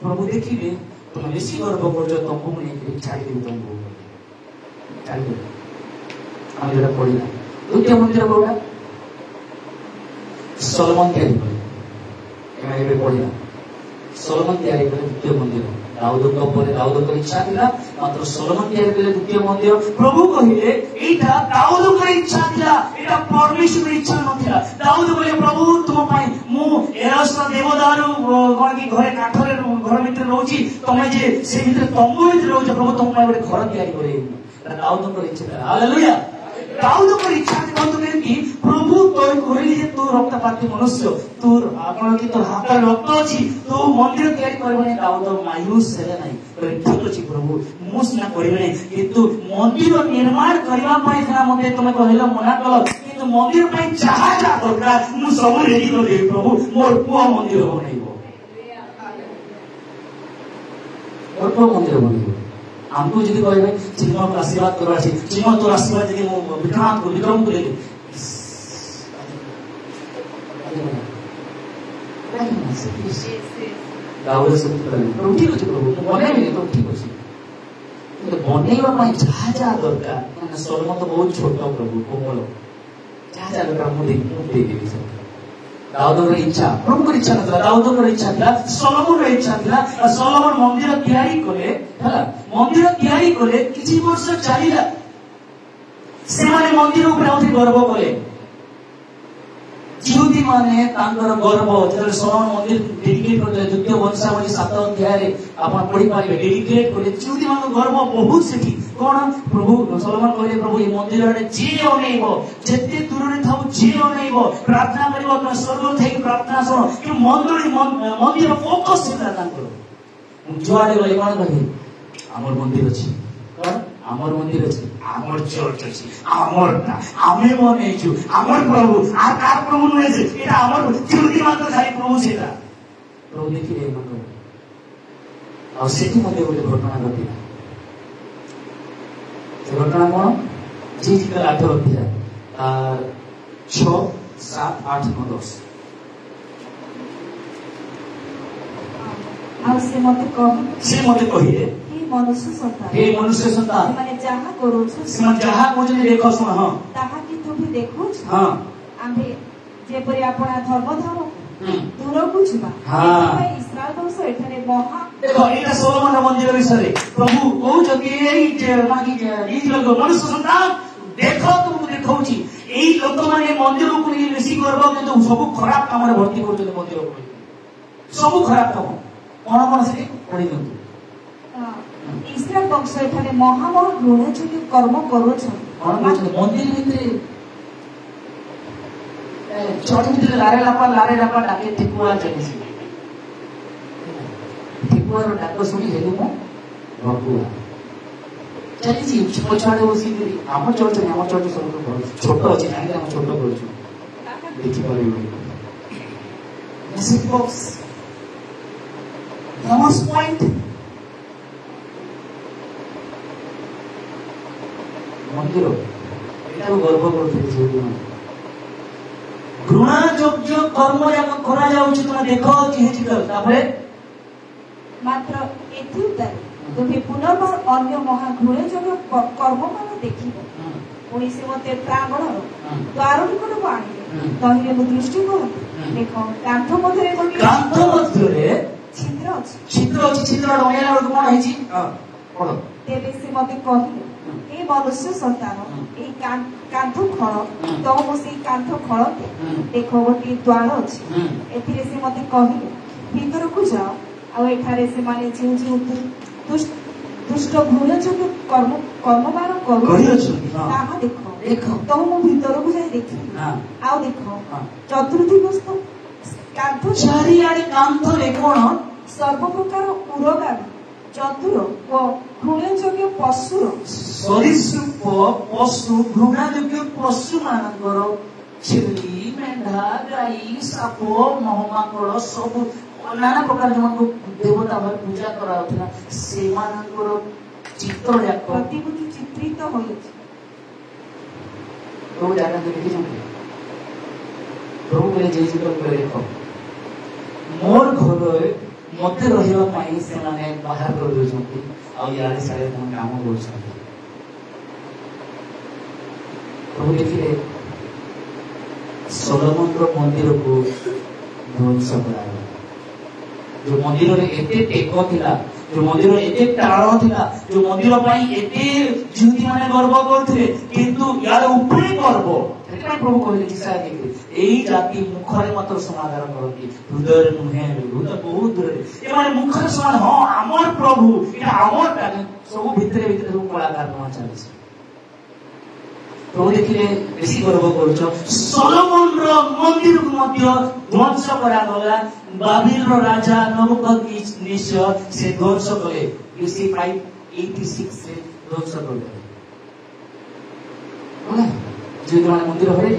ପ୍ରଭୁ ଦେଖିଲେ ତମେ ବେଶୀ ଗର୍ବ କରୁଛ, ତମ୍ବୁକୁ ନେଇକି ଛାଡ଼ିଦେବି, ତମ୍ବୁ ଛାଡ଼ିଦେବି। ଆମେ ଯୋଉଟା ପଢିଲା ଦ୍ୱିତୀୟ ମନ୍ଦିର କୋଉଟା? ସଲୋମନ ତିଆରି କଲେ। ଏବେ ପଢିଲା ସଲୋମନ ତିଆରି କଲେ ଦ୍ୱିତୀୟ ମନ୍ଦିର। ଦାଉଦଙ୍କ ପରେ ଦାଉଦଙ୍କର ଇଚ୍ଛା ଥିଲା, ମାତ୍ର ସଲୋମନ ତିଆରି କଲେ ଦ୍ୱିତୀୟ ମନ୍ଦିର। ପ୍ରଭୁ କହିଲେ ଏଇଟା ଦାଉଦଙ୍କର ଇଚ୍ଛା ଥିଲା, ଏଇଟା ପରମେଶ୍ୱର ଇଚ୍ଛା ନଥିଲା। ଦାଉଦ କହିଲେ ପ୍ରଭୁ ତୁମ ପାଇଁ ମୁଁ ଏରସ ଦେବଦାରୁ କଣ କି ଘରେ କାଠରେ ଘର ଭିତରେ ରହୁଛି, ତମେ ଯେ ସେ ଭିତରେ ତମ୍ବୁ ଭିତରେ ରହୁଛ, ପ୍ରଭୁ ତମ ପାଇଁ ଗୋଟେ ଘର ତିଆରି କରିବି। ଦାଉଦଙ୍କର ଇଚ୍ଛା ଥିଲା। ହାଲେଲୁୟା। ଦାଉଦଙ୍କର ଇଚ୍ଛା କେମିତି? ପ୍ରଭୁ କହିଲି ଯେ ତୁ ରକ୍ତପାତି ମନୁଷ୍ୟ, ତୋର ଆପଣ କି ତୋର ହାତରେ ରକ୍ତ ଅଛି, ତୁ ମନ୍ଦିର ତିଆରି କରିବ ନାହିଁ। ଦାଉଦ ମାୟୁସ ହେଲେ ନାହିଁ, ଠିକ ଅଛି ପ୍ରଭୁ ମୁଁ ସିନା କରିବି ନାହିଁ, କିନ୍ତୁ ମନ୍ଦିର ନିର୍ମାଣ କରିବା ପାଇଁ ସିନା ମତେ ତମେ କହିଲ, ମନା କଲ, କିନ୍ତୁ ମନ୍ଦିର ପାଇଁ ଯାହା ଯାହା ଦରକାର ମୁଁ ସବୁ ରେଡି କରିଦେବି। ପ୍ରଭୁ ମୋର ପୁଅ ମନ୍ଦିର ବନେଇବ, ମୋର ପୁଅ ମନ୍ଦିର ବନେଇବ। ଆମକୁ ଯଦି କହିବେ ଚିନ୍ମୟକୁ ଆଶୀର୍ବାଦ କରିବାର ଅଛି, ଚିନ୍ମୟ ତୋର ଆଶୀର୍ବାଦ ଯଦି ମୁଁ ବିକ୍ରମକୁ ଦେଲି ना से दाऊद से प्रभु ठीक अच्छे प्रभु बनेबे तो ठीक अच्छे तो बनेबा ପାଇଁ ଯାହା ଯାହା ଦରକାର ମାନେ ସଲୋମନ ତ ବହୁତ ଛୋଟ ପ୍ରଭୁ କୋମଳ ଯାହା ଯାହା ଦରକାର ମୁଁ ଦେଇଦେବି ସବୁ ଦାଉଦର ଇଚ୍ଛା ପ୍ରଭୁଙ୍କର ଇଚ୍ଛା ନଥିଲା ଦାଉଦର ଇଚ୍ଛା ଥିଲା ସଲୋମନର ଇଚ୍ଛା ଥିଲା ସଲୋମନ ମନ୍ଦିର ତିଆରି କଲେ ହେଲା ମନ୍ଦିର ତିଆରି କଲେ କିଛି ବର୍ଷ ଚାଲିଲା ସେମାନେ ମନ୍ଦିର ଉପରେ ଆଉ ଗର୍ବ କଲେ जिहुदी माने तांकर गर्व जेतले सलोमन मंदिर डेडिकेट करले द्वितीय वंशावली 7 अध्याय आपण पढि पाइबे डेडिकेट करले जिहुदी मान गर्व बहुत सेठी कोन प्रभु सलोमन कहले प्रभु ए मंदिर रे जे अनेइबो जते दूर रे थाउ जे अनेइबो प्रार्थना करिवो त स्वर्ग थई प्रार्थना सुनो कि मंदिर फोकस सेटा तांकर जुआडे गले कोन कहि हमर मंदिर अछि कोन हमर मंदिर अछि हमर चर्च अछि हमर ना हमें बने छु हमर प्रभु आ कार प्रभु नय छै एटा हमर जिहुदी मात्र खाली प्रभु सेटा प्रभु देखिले मन आ सेठी मध्ये गोटे घटना घटिला से घटना कोन जी जी 8 अध्याय 6 7 8 9 10 आ से मते कहिए मनुष्य संतान माने जहा करू छ से जहा कोजे देखो सुन हां ताहा कि तू भी देखो छ हां आम्भे जे परि आपणा धर्म दूर को छिबा हां इस्राएल वंश एठाने महा देखो एटा सोलोमन मंदिर विषय प्रभु कहू जके एई जे मागी जे ई लोग मनुष्य संतान देखो तुमको देखौची एई लोक माने मंदिर को बेसी करबो किंतु सब खराब काम रे भर्ती करछन मंदिर को सब खराब काम कोन से पढि दंतु इस्राएल वंश एठाने महामह घृणोचित कर्म करू छ मंदिर भितरे चौड़ी भितरे लारे लापा डाके ठेकुआ चलिसी ठेकुआ रो डाक सुनी हेलु मो बकुआ चलिसी पछाडे बसी करी हमर चर्च सब छोटो अछि ना हम छोटो करू छु देखि परिबो मैसेज बॉक्स नमस पॉइंट मंदिर एटा गर्व करथि जे घृणा योग्य कर्म याक करा जाउछि तुम देखो चिहिछि कर तापरे मात्र एथि उतार तुमे पुनर्बार अन्य महा घृणा योग्य कर्म मान देखिबो पुनी से मते प्रांगण द्वार निकट आनिले तहिले मु दृष्टि कर देखो कांथ मध्ये छिद्र अछि छिद्र डोयला कोन हैछि पढो तेबे से मते कहि ए मनुष्य संतान ए कांथ खळ तो मो से कांथ खळ देखो गोटी द्वार अछि एथिरे से मते कहि भीतर को जाओ आ एठारे से माने जिउ दुष्ट भूल जो कर्म मान करि अछि ताहा देखो तो मो भीतर को जाय देखि आ देखो चतुर्थी वस्तु कांथ चारि आडे कांथ रे कोन सर्व प्रकार उरगा चतुर व घृणयोग्य पशुर सरीसृप पशु घृणयोग्य पशु मानकर छेली मेंढा गाई साप महमाकड़ सब नाना प्रकार जो देवता भाव पूजा कराउथला से मानकर चित्र याक प्रतिभूति चित्रित होय प्रभु जाना देखि छन प्रभु के जे चित्र करे देखो मोर घर मते रहिबा पई से माने बाहर कर दोछंती आ यारे सारे काम करछंती प्रभु देखिले सोलोमन रो मंदिर को ध्वंस कराया जो मंदिर रे एते टेको थिला जो मंदिर रे एते टाळ थिला जो मंदिर पई एते जिहुदी माने गर्व करथले किंतु यार उपरे गर्व एटा प्रभु कहले कि सा देखि एई जाति मुखरे मात्र समाधान करती हृदय नुहे हृदय बहुत दूर ए माने मुखरे समाधान हां हमर प्रभु एटा हमर सब भितरे सब कलाकार न चलछि प्रभु देखिले बेसी गर्व करछ सोलोमन रो मंदिर को मध्य ध्वंस करा गला बाबिल रो राजा नबुकदनेस्सर से ध्वंस करे BC 586 से ध्वंस करे बोला जे माने मंदिर हरे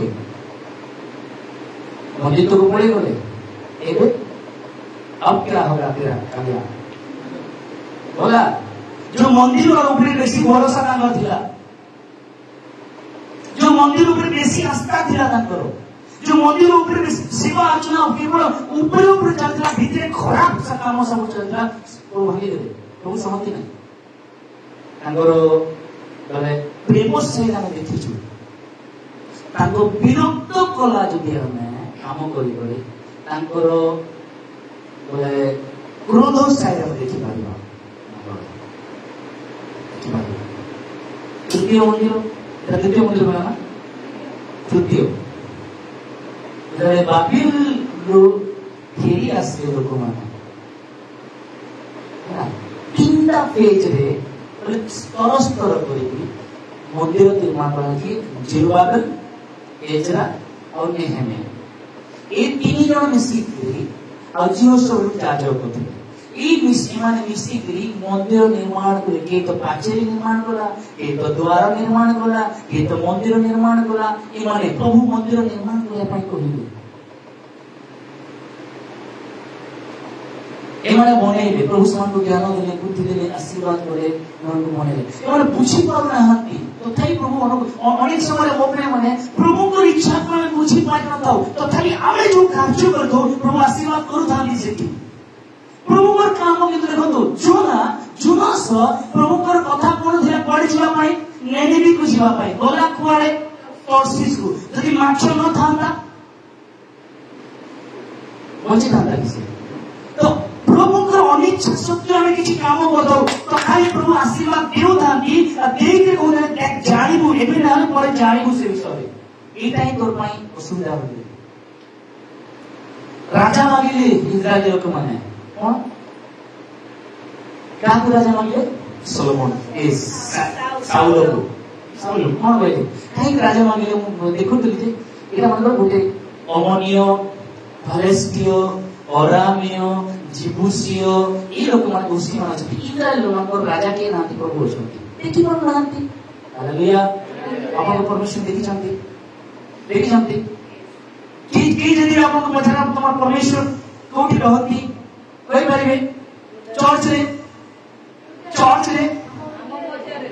मंदिर तो पड़े गले एबे अब क्या होगा तेरा कालिया बोला जो मंदिर और ऊपर बेसी भरोसा ना थिला जो मंदिर ऊपर बेसी आस्था थिला तांकर जो मंदिर ऊपर सेवा अर्चना केवल ऊपर ऊपर चलता भीतर खराब सा काम सब चलता वो भागी दे तो समझती नहीं तांगर बोले प्रेम से हम देखिछु तांको विरक्त कला जदि हमें काम करी करी तांकर बोले क्रोध साइड हम देखि पारिबा तृतीय मंदिर बोला ना तृतीय बाबिल फेरी आसले लोक मैंने तीनटा पेज रे स्तर स्तर कर मंदिर निर्माण करा जेरुब्बाबेल एजरा और नेहेमिया ये तीन जन मिसिकरी आ जिहोशू याजक थे माने मिसिकरी मंदिर निर्माण करे के तो पाचेरी निर्माण कला के तो द्वार निर्माण कला के तो मंदिर निर्माण कला ये माने प्रभु मंदिर निर्माण करे पाई कहिबे एमाने बनेइबे प्रभु समान को ज्ञान देले बुद्धि देले आशीर्वाद करे मन को बनेले एमाने बुझी पाउना हाथी तथापि प्रभु अनेक समय मोपने माने प्रभु को इच्छा को बुझी पाइ न थाउ तथापि आमे जो कार्य करतो प्रभु आशीर्वाद करू थाली सेठी प्रभु को काम के देखो जोनास प्रभु को कथा कोन थे पड़ जीवा पाई नेनेवी को जीवा पाई गला कुआड़े तर्शीस को यदि माछ न थांता बची थांता किसी तो प्रभु को अनिच्छा शक्ति हमें किसी काम करदो तो खाली प्रभु आशीर्वाद देउ थांती देख के कोने देख जानिबु एबे ना परे जानिबु से विषय एटा ही तोर पाई असुविधा होई राजा मागिले इस्राएल लोक माने कौन क्या राजा मांगे सोलोमन साउल कौन कहते कहीं राजा मांगे देखो एटा मतलब गोटे अमनीय फलेस्टीय अरामीय जिबुसीय ये लोक मान घुसी मान अछि इस्राएल लोक राजा के नाती प्रभु अछंती देखि पर नाती हालेलुया अपन परमेश्वर देखि जानती कि यदि आपन को पछरा तमर परमेश्वर कोठी रहती कोई परिवे चर्च रे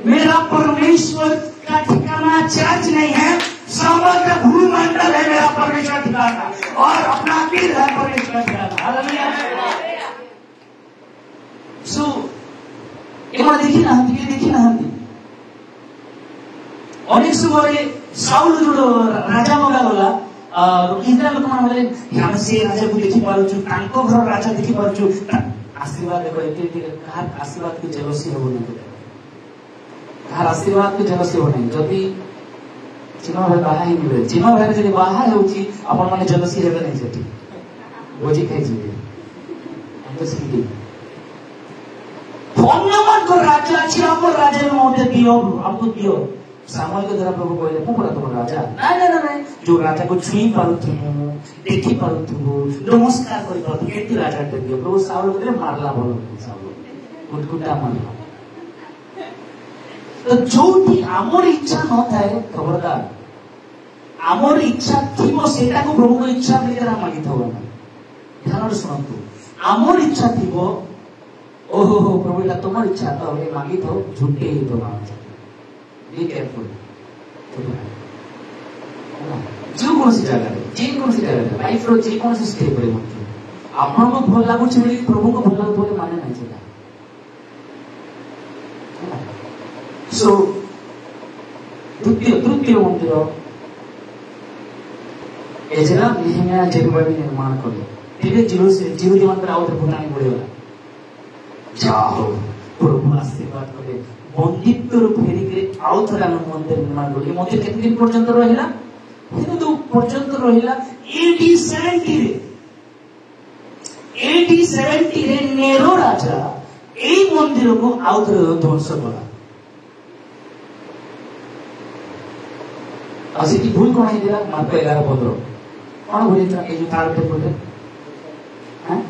मेरा परमेश्वर का ठिकाना चर्च नहीं है समग्र भूमंडल है मेरा परमेश्वर ठिकाना और अपना पीर है परमेश्वर ठिकाना हालेलुया सो एमा देखि ना हम अनेक समय साउल जो राजा मगा गला इस्राएल लोक माने हम से राजा को देखि पारुछु तांको घर राजा देखि पारुछु आशीर्वाद देखो एते कार आशीर्वाद के जेलसी हो नहीं कार आशीर्वाद के जेलसी हो नहीं जदी चिनो भाई बाहा ही मिले चिनो भाई जदी बाहा होची अपन माने जेलसी हेबे नहीं सेठी बोझी खाई जीवे हम तो सीधी धन्यवाद को राजा छी हमर राजा में मते दियो हमको दियो सामूहिक के द्वारा प्रभु कहले को पड़ा तुम राजा नहीं जो राजा को छुई पारुथु देखि पारुथु नमस्कार करि पारुथु एति राजा के दियो प्रभु साउल को मारला बोल साउल गुटगुटा मारला तो जोटी आमर इच्छा न थाए खबरदार आमर इच्छा थिबो सेटा को प्रभु को इच्छा लेकर मागी थबो ना ध्यान से सुनतु आमर इच्छा थिबो ओहो प्रभु ला तुमर इच्छा तो हे मागी थो झूठे ही तो मांग बी केयरफुल जो कौन सी जगह लाइफ रो जे कौन सी स्टेप रे मत आपन को भल लागु छी प्रभु को भल लागु बोले माने नहीं छला सो तृतीय मंदिर एजरा नेहेमिया जेरुब्बाबेल निर्माण कले तेरे जीवदी मंदिर आउत भुनानी पड़ेगा जाओ प्रभु आशीर्वाद करे बंदित्व फेरी के आउ थरा मंदिर निर्माण कले मंदिर कितने दिन पर्यंत रहिला हिंदू पर्यंत रहिला 80-70 रे नेरो राजा एई मंदिर को आउ थरा ध्वंस कला आसी की भूल कोन है दिला मात्र 11-15 कोन भूल था ए जो तार पे बोले हैं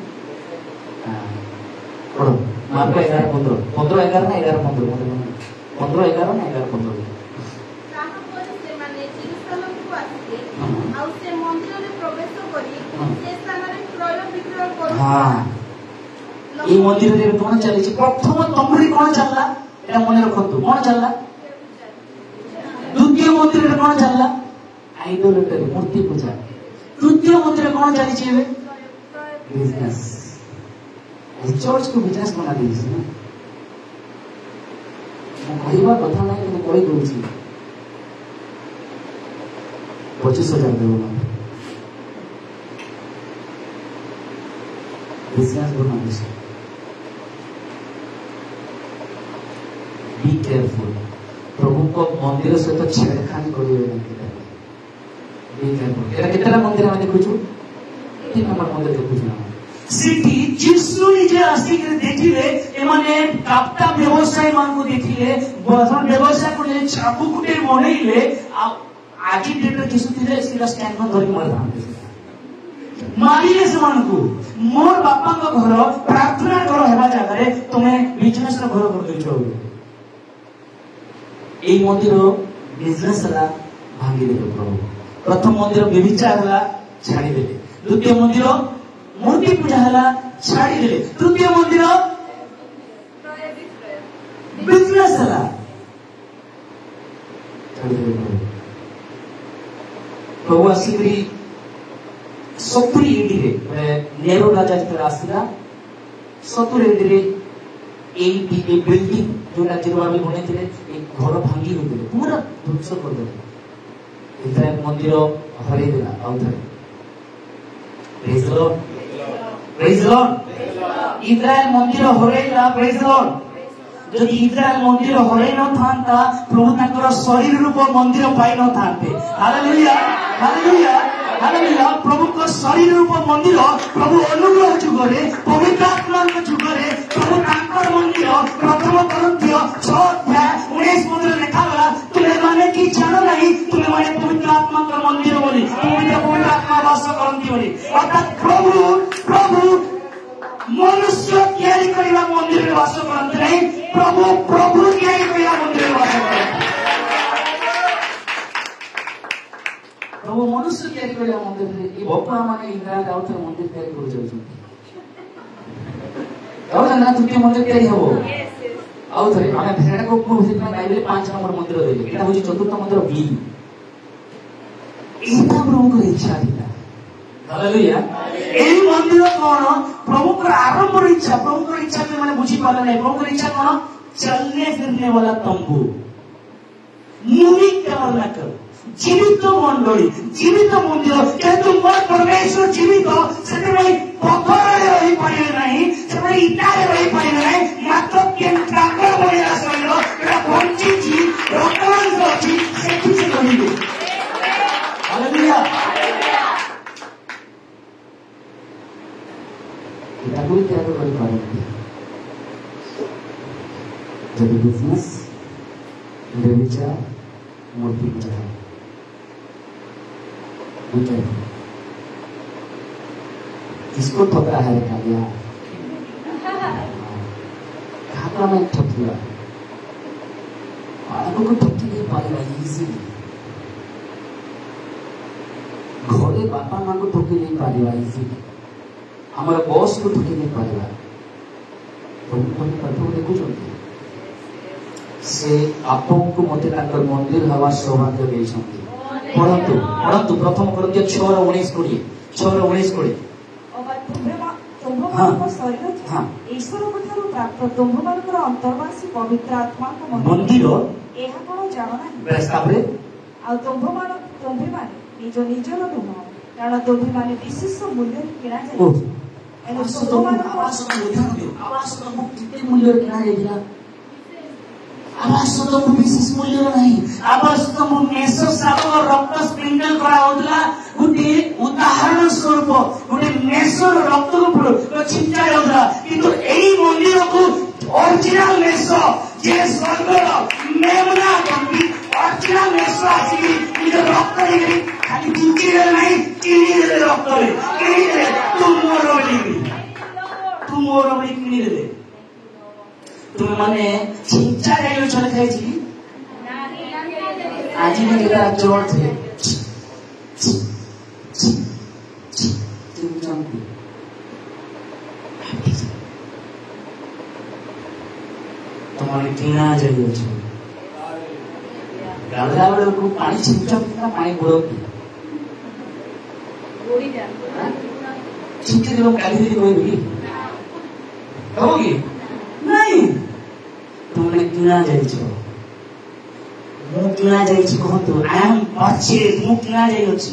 पढ़ो मात्र 11-15 15-11 ना 11-15 15-11 ना 11-15 এই মন্দিরে কোন চলেছে প্রথম তমরি কোন চললা এটা মনে রাখন্তু কোন চললা দ্বিতীয় মন্দিরে কোন চললা আইডোলেটরি মূর্তি পূজা तृतीय मंदिर कौन चली बिजनेस चर्च को बिजनेस बना दीजिए ना कहवा कथा ना कि कही दूसरी 25,000 देव बिजनेस बना दीजिए बी केयरफुल प्रभु को मंदिर सहित छेड़खानी करेंगे केतटा मंदिर आम देखु 3 नंबर मंदिर देखु सिटी जिसु निजे आसिक देखिले एमाने काप्ता व्यवसाय मान को देखिले बर्तन व्यवसाय को जे चाकू कुटे बनेइले आजि डेट जिसु थिले सिरा स्टैंड में धरि मारता मारिले समान को मोर बापा का घर प्रार्थना घर हेबा जगह रे तुमे बिजनेस रो घर कर देछो এই मंदिर बिजनेस ला भांगी देले प्रभु प्रथम मंदिर व्यभिचार हला छाड़ी देले द्वितीय मंदिर मूर्ति पूजा हला छाड़ी देले तृतीय मंदिर बिजनेस हला प्रभु आसिकरी 70 एडी रे नेहरू राजा जते आसिला 70 एडी रे ए बिल्डिंग जोटा जिरवाबी बने थिले एक घर भांगी होते पूरा ध्वंस कर देले इस्राएल मंदिर हरे देला आउथरे प्रेज लॉर्ड इस्राएल मंदिर हरेला प्रेज लॉर्ड जदि इस्राएल मंदिर हरे न थांता प्रभु ताकर शरीर रूप मंदिर पाई न थांते हालेलुया हालेलुया हालेलुया प्रभु को शरीर रूप मंदिर प्रभु अनुग्रह जुगरे पवित्र आत्मा के जुगरे प्रभु ताकर मंदिर प्रथम कोरिन्थिय 6 अध्याय 19 पद लिखा गला तुमे माने की जानो नहीं तुमे माने पवित्र आत्मा का मंदिर बोली पवित्र आत्मा वास करंती बोली अर्थात प्रभु मनुष्य तैयारी करिवा मंदिर में वास करंती नहीं प्रभु तैयारी करिवा मंदिर में वास करंती प्रभु मनुष्य तैयारी करिवा मंदिर में ई भक्ता माने इंद्रा दाउथर मंदिर तैयारी करू जाउछन ना तृतीय मंदिर तैयारी हबो आउथरे आमे भेड़ा को उपस्थित में बाइबल 5 नंबर मंदिर देले एटा होची चतुर्थ मंदिर बी एटा प्रभु को इच्छा दिला हालेलुया एई मंदिर कोन प्रभु को आरंभ इच्छा प्रभु को इच्छा के माने बुझी पाले नहीं प्रभु को इच्छा कोन चलने फिरने वाला तंबू मूविंग टैबरनेकल जीवित मंडली जीवित मंदिर जेतु परमेश्वर जीवित सेते पत्थर रही पारे नहीं से इटा रही पारे नहीं मात्र केन काकर बने आसलो एटा बंची जी रक्तवान अछि सेठी से कहिबे हालेलुया एटा कोई क्या कर पारे जब बिजनेस व्यभिचार मूर्ति पूजा किसको ठग रहा है कालिया कहाँ में ठग दिया आपको को ठग नहीं पाएगा इजीली घरे बापा माँ को ठग नहीं पाएगा इजीली हमारे बॉस को ठग नहीं पाएगा प्रभु देखो से आपको मते ताकर मंदिर हवा सौभाग्य देइछंती परंतु प्रथम कोरिन्थिय 6:19 20 ईश्वर को प्राप्त तुम्भमानकर अंतर्वासी पवित्र आत्मा को मंदिर एहा कोन जानो ना बेस्ताबरे आ तुम्भे निज निजर नुह कारण तुम्भे माने विशेष मूल्य किना जाय एनो तुम्भमान आवास तो कितने मूल्य किना जाय आवास तो विशेष मूल्य नहीं आवास तो मेसो साबो रक्त स्प्रिंकल करा होतला गुटे उदाहरण स्वरूप गुटे मेसो रक्त को छिंचा होतला किंतु एई मंदिर को ओरिजिनल मेसो जे स्वर्ग मेमना कंपी ओरिजिनल मेसो आसी निज रक्त रे खाली दुखी रे नहीं किनी रे रक्त रे किनी रे तुम मोर बली किनी रे तुम माने छिंचा गयो चल खाई छी आज ने केता जोर थे चिंचंती तुम्हारे किना जाइयो छ गाधा वाले को पानी छिंचा कितना पानी बुड़ो चिट्ठी लोग काली कोई कहोगी नहीं तुमने किना जाइछो मु किना जाइछि कहतो आई एम परचेज मु किना जाइछि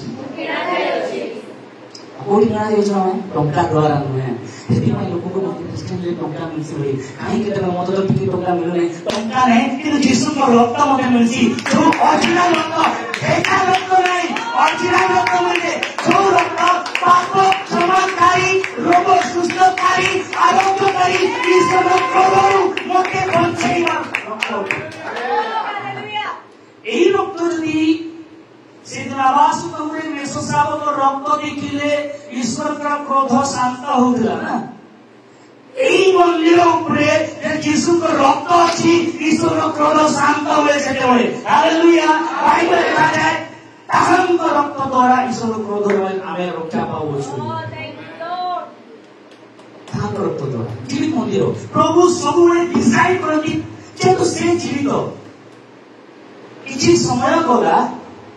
कोई किना जाइछो हम टंका द्वारा नुहे यदि मैं लोगों को क्रिश्चियन ले टंका मिलसी काहे के तमे मत तो टिकी टंका मिलने टंका नहीं कि यीशु को रक्त मते मिलसी जो ओरिजिनल रक्त एका रक्त नहीं ओरिजिनल रक्त मिले जो रक्त पाप क्षमाकारी रोग सुस्थकारी आरोग्यकारी ईश्वर प्रभु मते बंचाइबा এই রক্ত যদি সেদিন আবাস তোমরে মেষশ্রাবক রক্ত দেখিলে ঈশ্বরଙ୍କର ক্রোধ শান্ত হউଥିଲା না এই মন্দির উপরে যিশুଙ୍କ রক্ত ଅଛି ঈশ্বরଙ୍କ ক্রোধ শান্ত ହୁଏ ସେତେବେଳେ ହାଲେଲୁୟା ବାଇବେଲ ଲେଖାଯାଏ ତାହାଙ୍କ ରକ୍ତ ଦ୍ୱାରା ঈশ্বର କ୍ରୋଧରୁ ଆମେ ରକ୍ଷା ପାଉଛୁ ତାହାଙ୍କ ରକ୍ତ ଦ୍ୱାରା ଜୀବିତ ମନ୍ଦିର ପ୍ରଭୁ ସବୁବେଳେ ଡିଜାଇନ କରନ୍ତି ଯେହେତୁ ସେ ଜୀବିତ କିଛି ସମୟ ଗଲା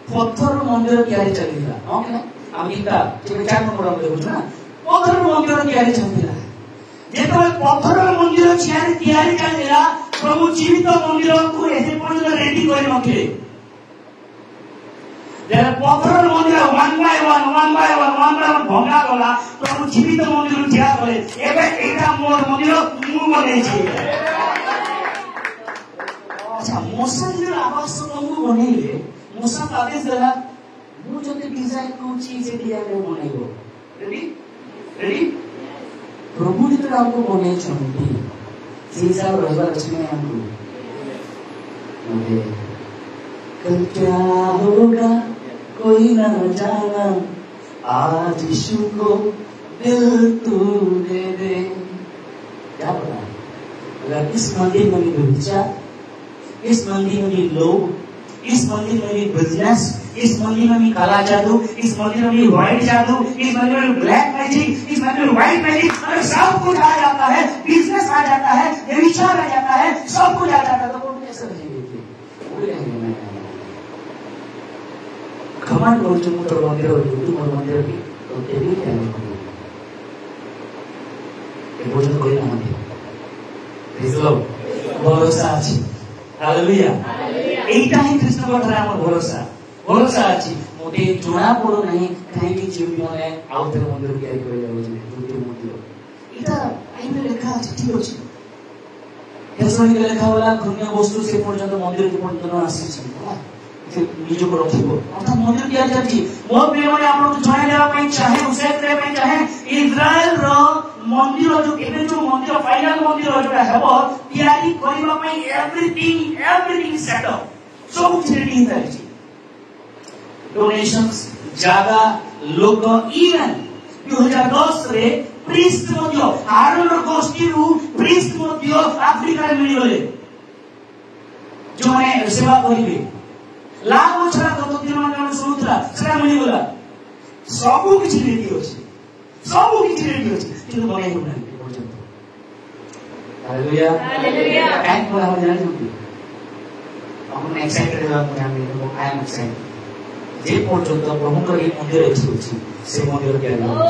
ପଥର ମନ୍ଦିର ତିଆରି ଚାଲିଥିଲା ହଁ କି ନା ଆମେ ଏଇଟା ଯେବେ 4 ନମ୍ବର ଆମେ ଦେଖୁଛୁ ନା ପଥର ମନ୍ଦିର ତିଆରି ଚାଲିଥିଲା ଯେତେବେଳେ ପଥର ମନ୍ଦିର ତିଆରି ଚାଲିଥିଲା ପ୍ରଭୁ ଜୀବିତ ମନ୍ଦିରକୁ ଏବେ ପର୍ଯ୍ୟନ୍ତ ରେଡି କରିନଥିଲେ ଯେବେ ପଥର ମନ୍ଦିର one by one ଭଙ୍ଗା ଗଲା ପ୍ରଭୁ ଜୀବିତ ମନ୍ଦିର ଠିଆ କଲେ ଏବେ ଏଇଟା ମୋର ମନ୍ଦିର ମୁଁ ବନେଇଛି अच्छा मूसा जो आवास तुमको बनेइले मूसा आदेश देला मु जते डिजाइन कोची से डिजाइन बनेइबो रेडी रेडी प्रभु ने तो हमको बने छंती से हिसाब रहबा अछि में हमको ओके कल क्या होगा कोई ना जाना आज यीशु को दिल तू दे दे क्या बोला अगर इस मंदिर में भी विचार इस मंदिर में भी लोग इस मंदिर में भी बिजनेस इस मंदिर में भी काला जादू इस मंदिर में भी व्हाइट जादू इस मंदिर में ब्लैक मैजिक इस मंदिर में व्हाइट मैजिक अगर सब कुछ आ जाता है बिजनेस आ जाता है विचार आ जाता है सब कुछ आ जाता है तो वो कैसे रहेंगे घमंड करो जो मोटर मंदिर और यूट्यूब मंदिर भी तो तेरी क्या है ये भोजन कोई ना मंदिर प्लीज लो भरोसा আছে हालेलुया এইটা ହିଁ ଖ୍ରୀଷ୍ଟଙ୍କ ଠାରେ ଆମର ଭରସା ଅଛି ମୋତେ ଜଣା ପଡୁ ନାହିଁ କାହିଁକି ଝିଅମାନେ ଆଉ ଥରେ ମନ୍ଦିର ତିଆରି କରି ଯାଉଛନ୍ତି ଦ୍ୱିତୀୟ ମନ୍ଦିର ଏଇଟା ବାଇବେଲ ଲେଖା ଅଛି ଠିକ ଅଛି ହେସଣିକ ଲେଖା ହେଲା ଧନ୍ୟ ବସ୍ତୁ ସେ ପର୍ଯ୍ୟନ୍ତ ମନ୍ଦିର ପର୍ଯ୍ୟନ୍ତ ଆସିଛି ସେ ନିଜକୁ ରଖିବ ଅର୍ଥାତ ମନ୍ଦିର ତିଆରି ଚାଲିଛି ମୋ ପ୍ରିୟମାନେ ଆପଣଙ୍କୁ ଜଣାଇ ଦେବା ପାଇଁ ଚାହେଁ ଉତ୍ସାହିତ କରିବା ପାଇଁ ଚାହେଁ ଇସ୍ରାଏଲର मंदिर जो एबे जो मंदिर फाइनल मंदिर जोटा हेबो तयारी करबा पई एवरीथिंग सेटअप सब कुछ रेडी है डोनेशंस जागा लोग इवन 2010 रे प्रीस्ट मध्य आरोन गोष्ठी रु प्रीस्ट मध्य अफ्रीका रे मिली गले जो माने सेवा करिवे लाभ छरा तो दिन माने सुनुतरा सेरा मिली गला सब कुछ रेडी अछि सब कुछ रेडी अछि কিন্তু বনাই হবে না পর্যন্ত হালেলুয়া হালেলুয়া কাই বলা হবে জানেন কি আমরা এক্সাইটেড হওয়া মানে আমি আই এম এক্সাইটেড যে পর্যন্ত প্রভুଙ୍କର এই মন্দির ଅଛି ସେ ମନ୍ଦିର ତିଆରି হবে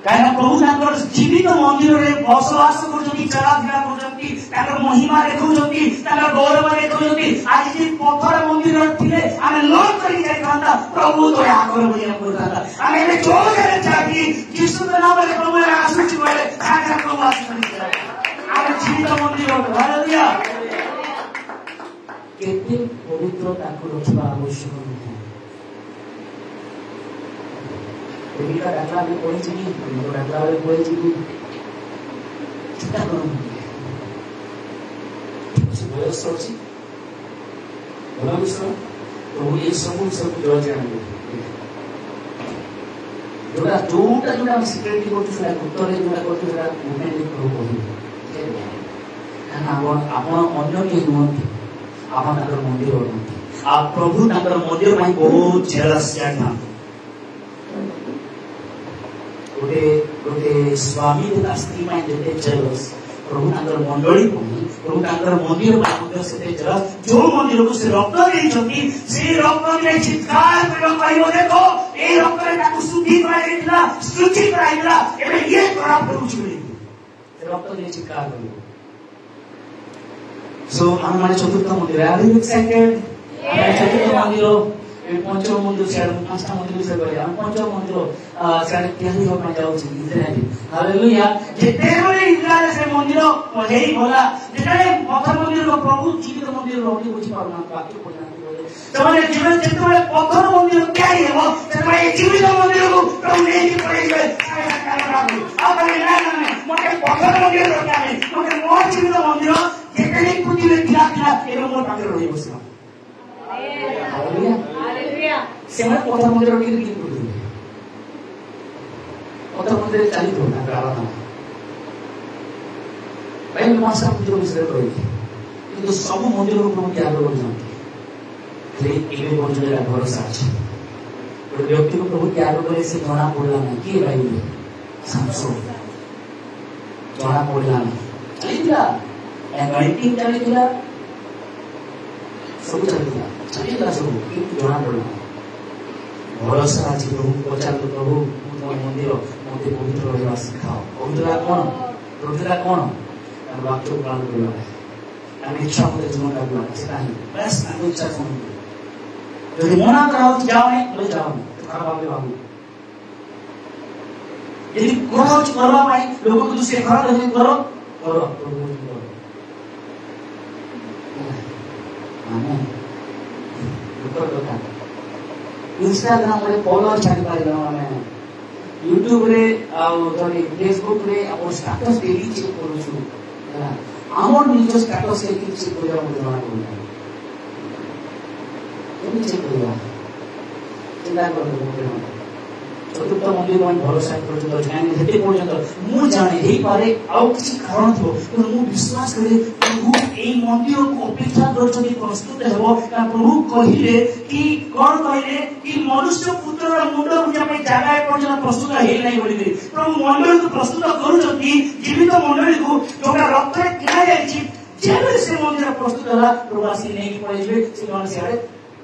କାରଣ ପ୍ରଭୁ ତାଙ୍କର ଜୀବିତ ମନ୍ଦିରରେ ବସବାସ କରୁଛନ୍ତି ଚଳାଫେରା କରୁଛନ୍ତି ତାଙ୍କର ମହିମା ଦେଖାଉଛନ୍ତି ତାଙ୍କର ଗୌରବ ଦେଖାଉଛନ୍ତି ଆଜି ଯେ ପଥର ମନ୍ଦିର ଥିଲେ ଆମେ ଲୋନ୍ କରିକି ଯାଇଥାନ୍ତା ପ୍ରଭୁ ତ ଆଗରେ ବୁଝିବାକୁ ପଡିଥାନ୍ତା ଆମେ ଏବେ ଯୋଉ ଜାଗାରେ ଯାଇକି ଯୀଶୁଙ୍କ ନାମରେ ପ୍ରଭୁ ଆସୁଛି କହିଲେ ସାଙ୍ଗେ ପ୍ରଭୁ ଆସୁଛନ୍ତି ଆମେ ଜୀବିତ ମନ୍ଦିର ହାଲେଲୁୟା କେତେ ପବିତ୍ର ତାକୁ ରଖିବା ଆବଶ୍ୟକ ନୁହେଁ ଏଇଟା ଡାକଲା ବି ପଡ଼ିଛି କି ଡାକଲା ବେଳେ ପଡ଼ିଛି କି ଚିନ୍ତା କରନ୍ତୁ ବୟସ ଅଛି ଭଲ ବିଷୟ ପ୍ରଭୁ ଏଇ ସବୁ ଜୟ ଜାଣିବେ ଯୋଉଟା ଆମେ ସିକ୍ରେଟଲି କରୁଛୁ ସେଟା ଗୁପ୍ତରେ ଯୋଉଟା କରୁଛୁ ସେଟା ଓପେନଲି ପ୍ରଭୁ କହିବେ କାରଣ ଆପଣ ଅନ୍ୟ କେହି ନୁହନ୍ତି ଆପଣ ତାଙ୍କର ମନ୍ଦିର ଅଟନ୍ତି ଆଉ ପ୍ରଭୁ ତାଙ୍କର ମନ୍ଦିର ପାଇଁ ବହୁତ ଜେଲସ୍ ଜାଣିଥାନ୍ତି गोटे स्वामी स्त्री जेते जेलस प्रभु मंडली प्रभु तांकर मंदिर पर से जरा जो मंदिर को से रक्त देइछंती से रक्त ने चित्कार करन पाइबो देखो ए रक्त रे ताकु शुद्धि कराइला शुचि कराइला एबे ये खराब करू छी रक्त ने चित्कार करू सो हम माने चतुर्थ मंदिर आर यू एक्साइटेड चतुर्थ मंदिर पंचम मंदिर से पांचटा मंदिर से गया पंचम मंदिर सारे तैयारी हो पर जाऊ छी इजराइल हालेलुया जेते बले इजराइल से मंदिर हेई भला जेते पत्थर मंदिर को प्रभु जीवित मंदिर रोटी बुझी पाउना बाकी कोना तमाने जीवन जेते बले पत्थर मंदिर तैयारी हेबो तमाने जीवित मंदिर को प्रभु नेकी पड़े गए आपने ना मते पत्थर मंदिर दरकार है मते मोर जीवित मंदिर जेते ने पृथ्वी गिरा गिरा एरो मोर पाके रही बसिना हालेलुया हालेलुया सेमर पत्थर मंदिर की की पृथ्वी पत्थर मंदिर चालित होना आराधना भाई मासा मंदिर विषय कहि किंतु सब मंदिर को प्रभु त्याग कर जानते ले एबे मंदिर का भरोसा अछि तो व्यक्ति को प्रभु त्याग करे से जणा पड़ला ना कि भाई संसो जणा पड़ला ना चलिला एनवाइटिंग चलिला सब चलिला सब कि जणा पड़ला भरोसा अछि प्रभु पचार तो प्रभु मंदिर मते पवित्र रहबा सिखाओ पवित्रता कोन वाक्य पालन करबा हम इच्छा मते जीवन करबा सेटा ही बस हम इच्छा सुन यदि मना कराओ जाओ नहीं तो जाओ खराब आवे बाबू यदि कोच करवा पाई लोगों को दूसरे खराब नहीं करो प्रभु करो आमेन दुख कथा इंस्टाग्राम रे फॉलोअर छाड़ी पारिलो हमें यूट्यूब रे तोनी फेसबुक रे अब स्टेटस डेली चेक करू छु हमर निज स्टेटस के कि चेक करबा मते जଣା पड़ला तुम चेक करबा चिंता करू चतुर्थ मंदिर में भरोसा करतो जाने हेते पर्यंत मु जाने हेई पारे आउ किछि कारण थो तो मु विश्वास करे प्रभु एई मंदिर को अपेक्षा करछथि प्रस्तुत हेबो का प्रभु कहिले कि कोन कहिले कि मनुष्य पुत्र रा मुंड बुझा पे जागा पर्यंत प्रस्तुत हेई नै बोली प्रभु मंदिर को प्रस्तुत करूछथि जीवित मंदिर को जोगा रक्त रे किना जायछि जेबे से मंदिर प्रस्तुत होला प्रभु आसी नै पळेबे से कोन से आरे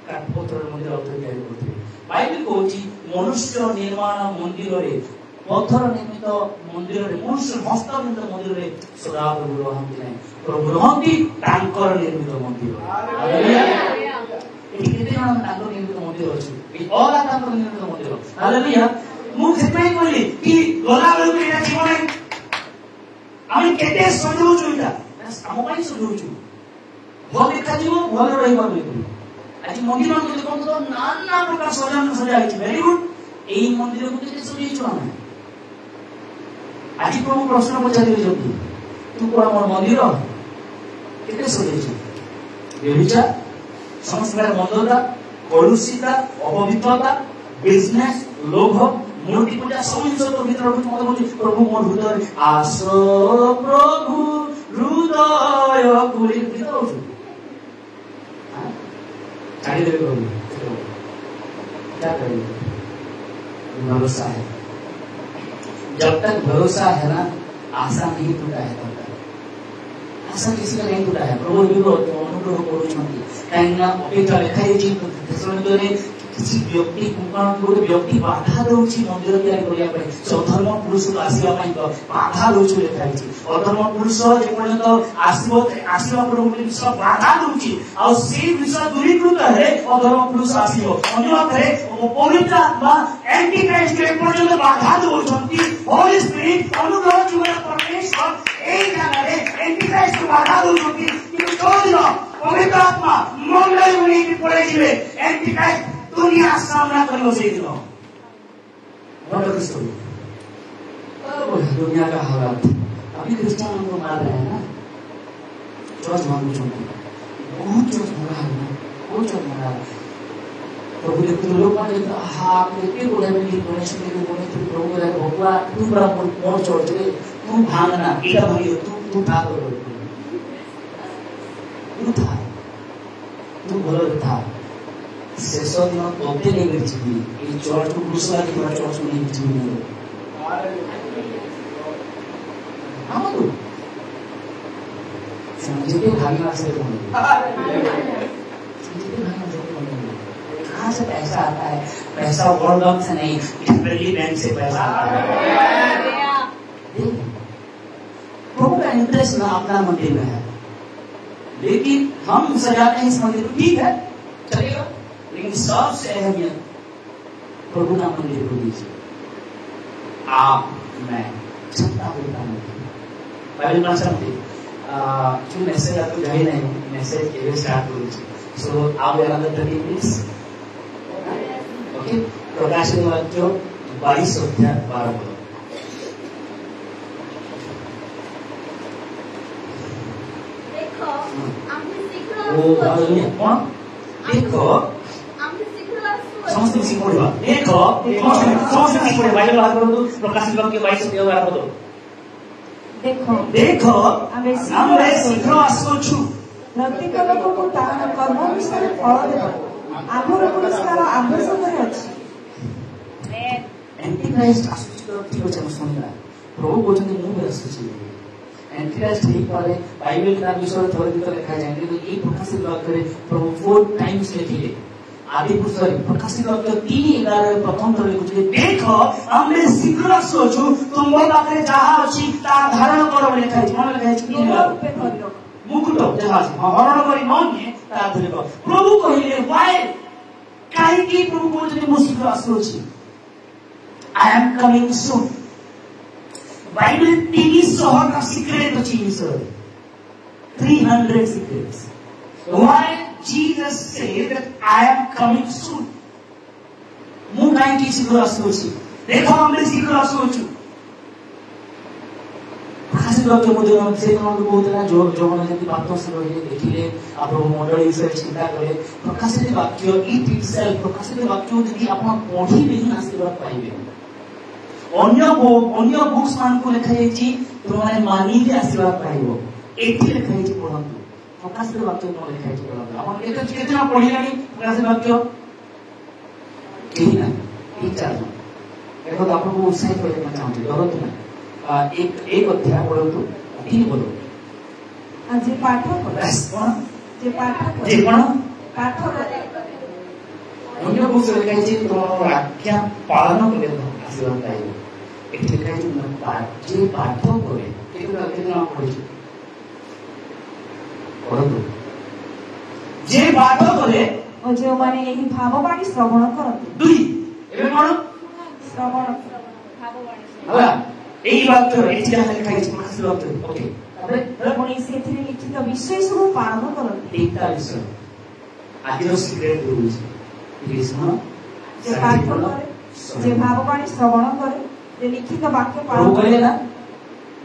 का पुत्र मंदिर अवतरण करथि बाइबल कहछि मनुष्य निर्माण मंदिर रे पत्थर निर्मित मंदिर रे मनुष्य हस्त निर्मित मंदिर रे सदा प्रभु रहंती नै प्रभु रहंती तांकर निर्मित मंदिर हालेलुया एठी केते जण तांकर निर्मित मंदिर अछि ए ऑल तांकर निर्मित मंदिर हालेलुया मु सेपई कहली कि गला बेलु एटा जीवन आमी केते सजू छु इटा हम पई सजू छु भल देखा जीव भल रहिबा बोली आज मंदिर में देखो तो नाना प्रकार सजा है वेरी गुड एई मंदिर को केते सजई छु हम आज प्रभु प्रश्न पचारि जति तू कोन मोर मंदिर केते सजई छु व्यभिचार संस्कार मंदता कलुषिता अपवित्रता बिजनेस लोभ मूर्ति पूजा सब जिन तो भीतर मत बोली प्रभु मोर हृदय आस प्रभु हृदय कुली भीतर छु चाली देवे प्रभु क्या करेंगे भरोसा है जब तक भरोसा है ना आशा नहीं टूटा है तब तक आशा किसी का नहीं टूटा है प्रभु विरोध अनुग्रह करूछंती काइना अपेक्षा लेखा है जी थेसलोनिके किसी व्यक्ति कोन व्यक्ति बाधा दउछि मंदिर तैयारी करिया पड़े अधर्म पुरुष को आसीबा पई तो बाधा दउछि लेखा है अधर्म पुरुष जे पर्यंत आसीबा प्रभु सब बाधा दउछि आ से विषय दूरीकृत है अधर्म पुरुष आसीबो अन्यथा पवित्र आत्मा एंटी क्राइस्ट के पर्यंत बाधा दउछंती होली स्पिरिट अनुग्रह जीवन परमेश्वर एई जगह रे एंटी क्राइस्ट को बाधा दउछंती कि कोन पवित्र आत्मा मंगल होनी की पड़े जिवे एंटी क्राइस्ट दुनिया सामना करने से दिनो बड़ा स्टोरी अब दुनिया का हालात अभी क्रिश्चियन को मार रहे हैं ना चर्च मांगू चुके बहुत चर्च मार रहा है बहुत चर्च मार रहा है प्रभु ने तो लोग माने हां के बोले में डोनेशन के बोले तो प्रभु ने भगवा तू बड़ा मोर चर्च रे तू भांगना एटा भरी तू था तू बोलो था शेष दिन तोते नहीं मिर्ची ये चर्च को दूसरा की बड़ा चर्च में नहीं मिर्ची हाँ तो जितने भागना से कहाँ से पैसा आता है? पैसा वर्ल्ड बैंक से नहीं, इटली बैंक से पैसा आता है। प्रभु का इंटरेस्ट ना अपना मंदिर में है, लेकिन हम सजाते हैं इस मंदिर को, ठीक है चलेगा, लेकिन सबसे अहमियत प्रभु का मंदिर को दीजिए। आप मैं क्षमता बोलता हूँ बाइबल भाषा में जो मैसेज आपको जाए नहीं, मैसेज के स्टार्ट करूँ। सो आप अनदर 30 मिनट्स ओके। प्रकाशित वाक्य 22 अध्याय 12 पद। ओ हालेलुया। कौन देखो समस्त मिसिंग पड़ेगा, देखो समस्त मिसिंग पड़ेगा। बाइबल बात करो तो प्रकाशित वाक्य 22 अध्याय 12 पद। देखो ଆମେ ଶୀଘ୍ର ଆସୁଛୁ। ପ୍ରତ୍ୟେକ ଲୋକକୁ ତାହାର କର୍ମ ଅନୁସାରେ ଫଳ ଦେବ। ଆମ୍ଭର ପୁରସ୍କାର ଆମ୍ଭ ସଙ୍ଗରେ ଅଛି। एंटीक्राइस्ट आସୁଛି ତ ଠିକ ଅଛି, ଆମେ ଶୁଣିବା। ପ୍ରଭୁ କହୁଛନ୍ତି ମୁଁ ବି ଆସୁଛି। एंटीक्राइस्ट ହେଇପାରେ, ବାଇବେଲ ତା ବିଷୟରେ ଥରେ ଦିଥର ଲେଖାଯାଏ, କିନ୍ତୁ ଏଇ ପ୍ରକାଶିତ ବାକ୍ୟରେ ପ୍ରଭୁ 4 ଟାଇମ୍ସ ଲେଖିଲେ। आदि पुस्तक प्रकाशित वाक्य 3:11 प्रथम थर लिखुचे, देखो आमे शीघ्र आସୁଛୁ, ତୁମ ପାଖରେ ଯାହା ଅଛି ତା ଧାରଣ କର ବୋଲି ଲେଖା ଅଛି। କଣ ଲେଖା ଅଛି? मुकुट जहाज हरण करी ननिए ता धरिब। प्रभु कहिले व्हाई काहे कि प्रभु कहते मु शीघ्र आସୁଛି, I am coming soon. Bible 300 का सीक्रेट अछि ईश्वर, 300 secrets. Why Jesus said that I am coming soon. ମୁଁ କାହିଁକି ଶୀଘ୍ର ଆସୁଛି? ଦେଖ ଆମେ ଶୀଘ୍ର ଆସୁଛୁ। ପ୍ରକାଶିତ ବାକ୍ୟ ମଧ୍ୟ ସେ କଣ କହୁଥିଲା, ଯୋଉମାନେ ଯେମିତି ବାତସ ରହିଲେ ଦେଖିଲେ ଆପଣ ମଣ୍ଡଳୀ ବିଷୟରେ ଚିନ୍ତା କଲେ। ପ୍ରକାଶିତ ବାକ୍ୟ ଇଟ୍ ଇଟସେଲ୍ଫ, ପ୍ରକାଶିତ ବାକ୍ୟ ଯଦି ଆପଣ ପଢିବେ ହିଁ ଆଶୀର୍ବାଦ ପାଇବେ। ଅନ୍ୟ ବୁକ୍ସ ମାନଙ୍କୁ ଲେଖାଯାଇଛି ତୁମମାନେ ମାନିଲେ ଆଶୀର୍ବାଦ ପାଇବ, ଏଠି ଲେଖାଯାଇଛି ପଢନ୍ତୁ। प्रकाशित वाक्य कौन लिखा है? अपन एक कितना पढ़िलानी प्रकाशित वाक्य केही ना 3-4 जन। देखो तो आपको उत्साहित करना चाहूँगी, डरत ना। एक अध्याय पढ़ो, 3 बोलो। आज पाठ बस कौन जे पाठ करे अन्य बुक्स लिखा है तो आज्ञा पालन करे आशीर्वाद पाइबो। एठी लिखा है जे पाठ करे कितना पढ़ी जे पाठ करे और जो माने यही भाववाणी श्रवण करते। 2 एबे कोन श्रवण भाववाणी होला एही वाक्य एठी लिखा है प्रकाशित वाक्य। ओके तबे पुणी सेथिरे लिखित विषय सब पालन करते। एकता विषय आदिर सीक्रेट रूल्स कृष्ण जे पाठ करे, जे भाववाणी श्रवण करे, जे लिखित वाक्य पालन करे ना।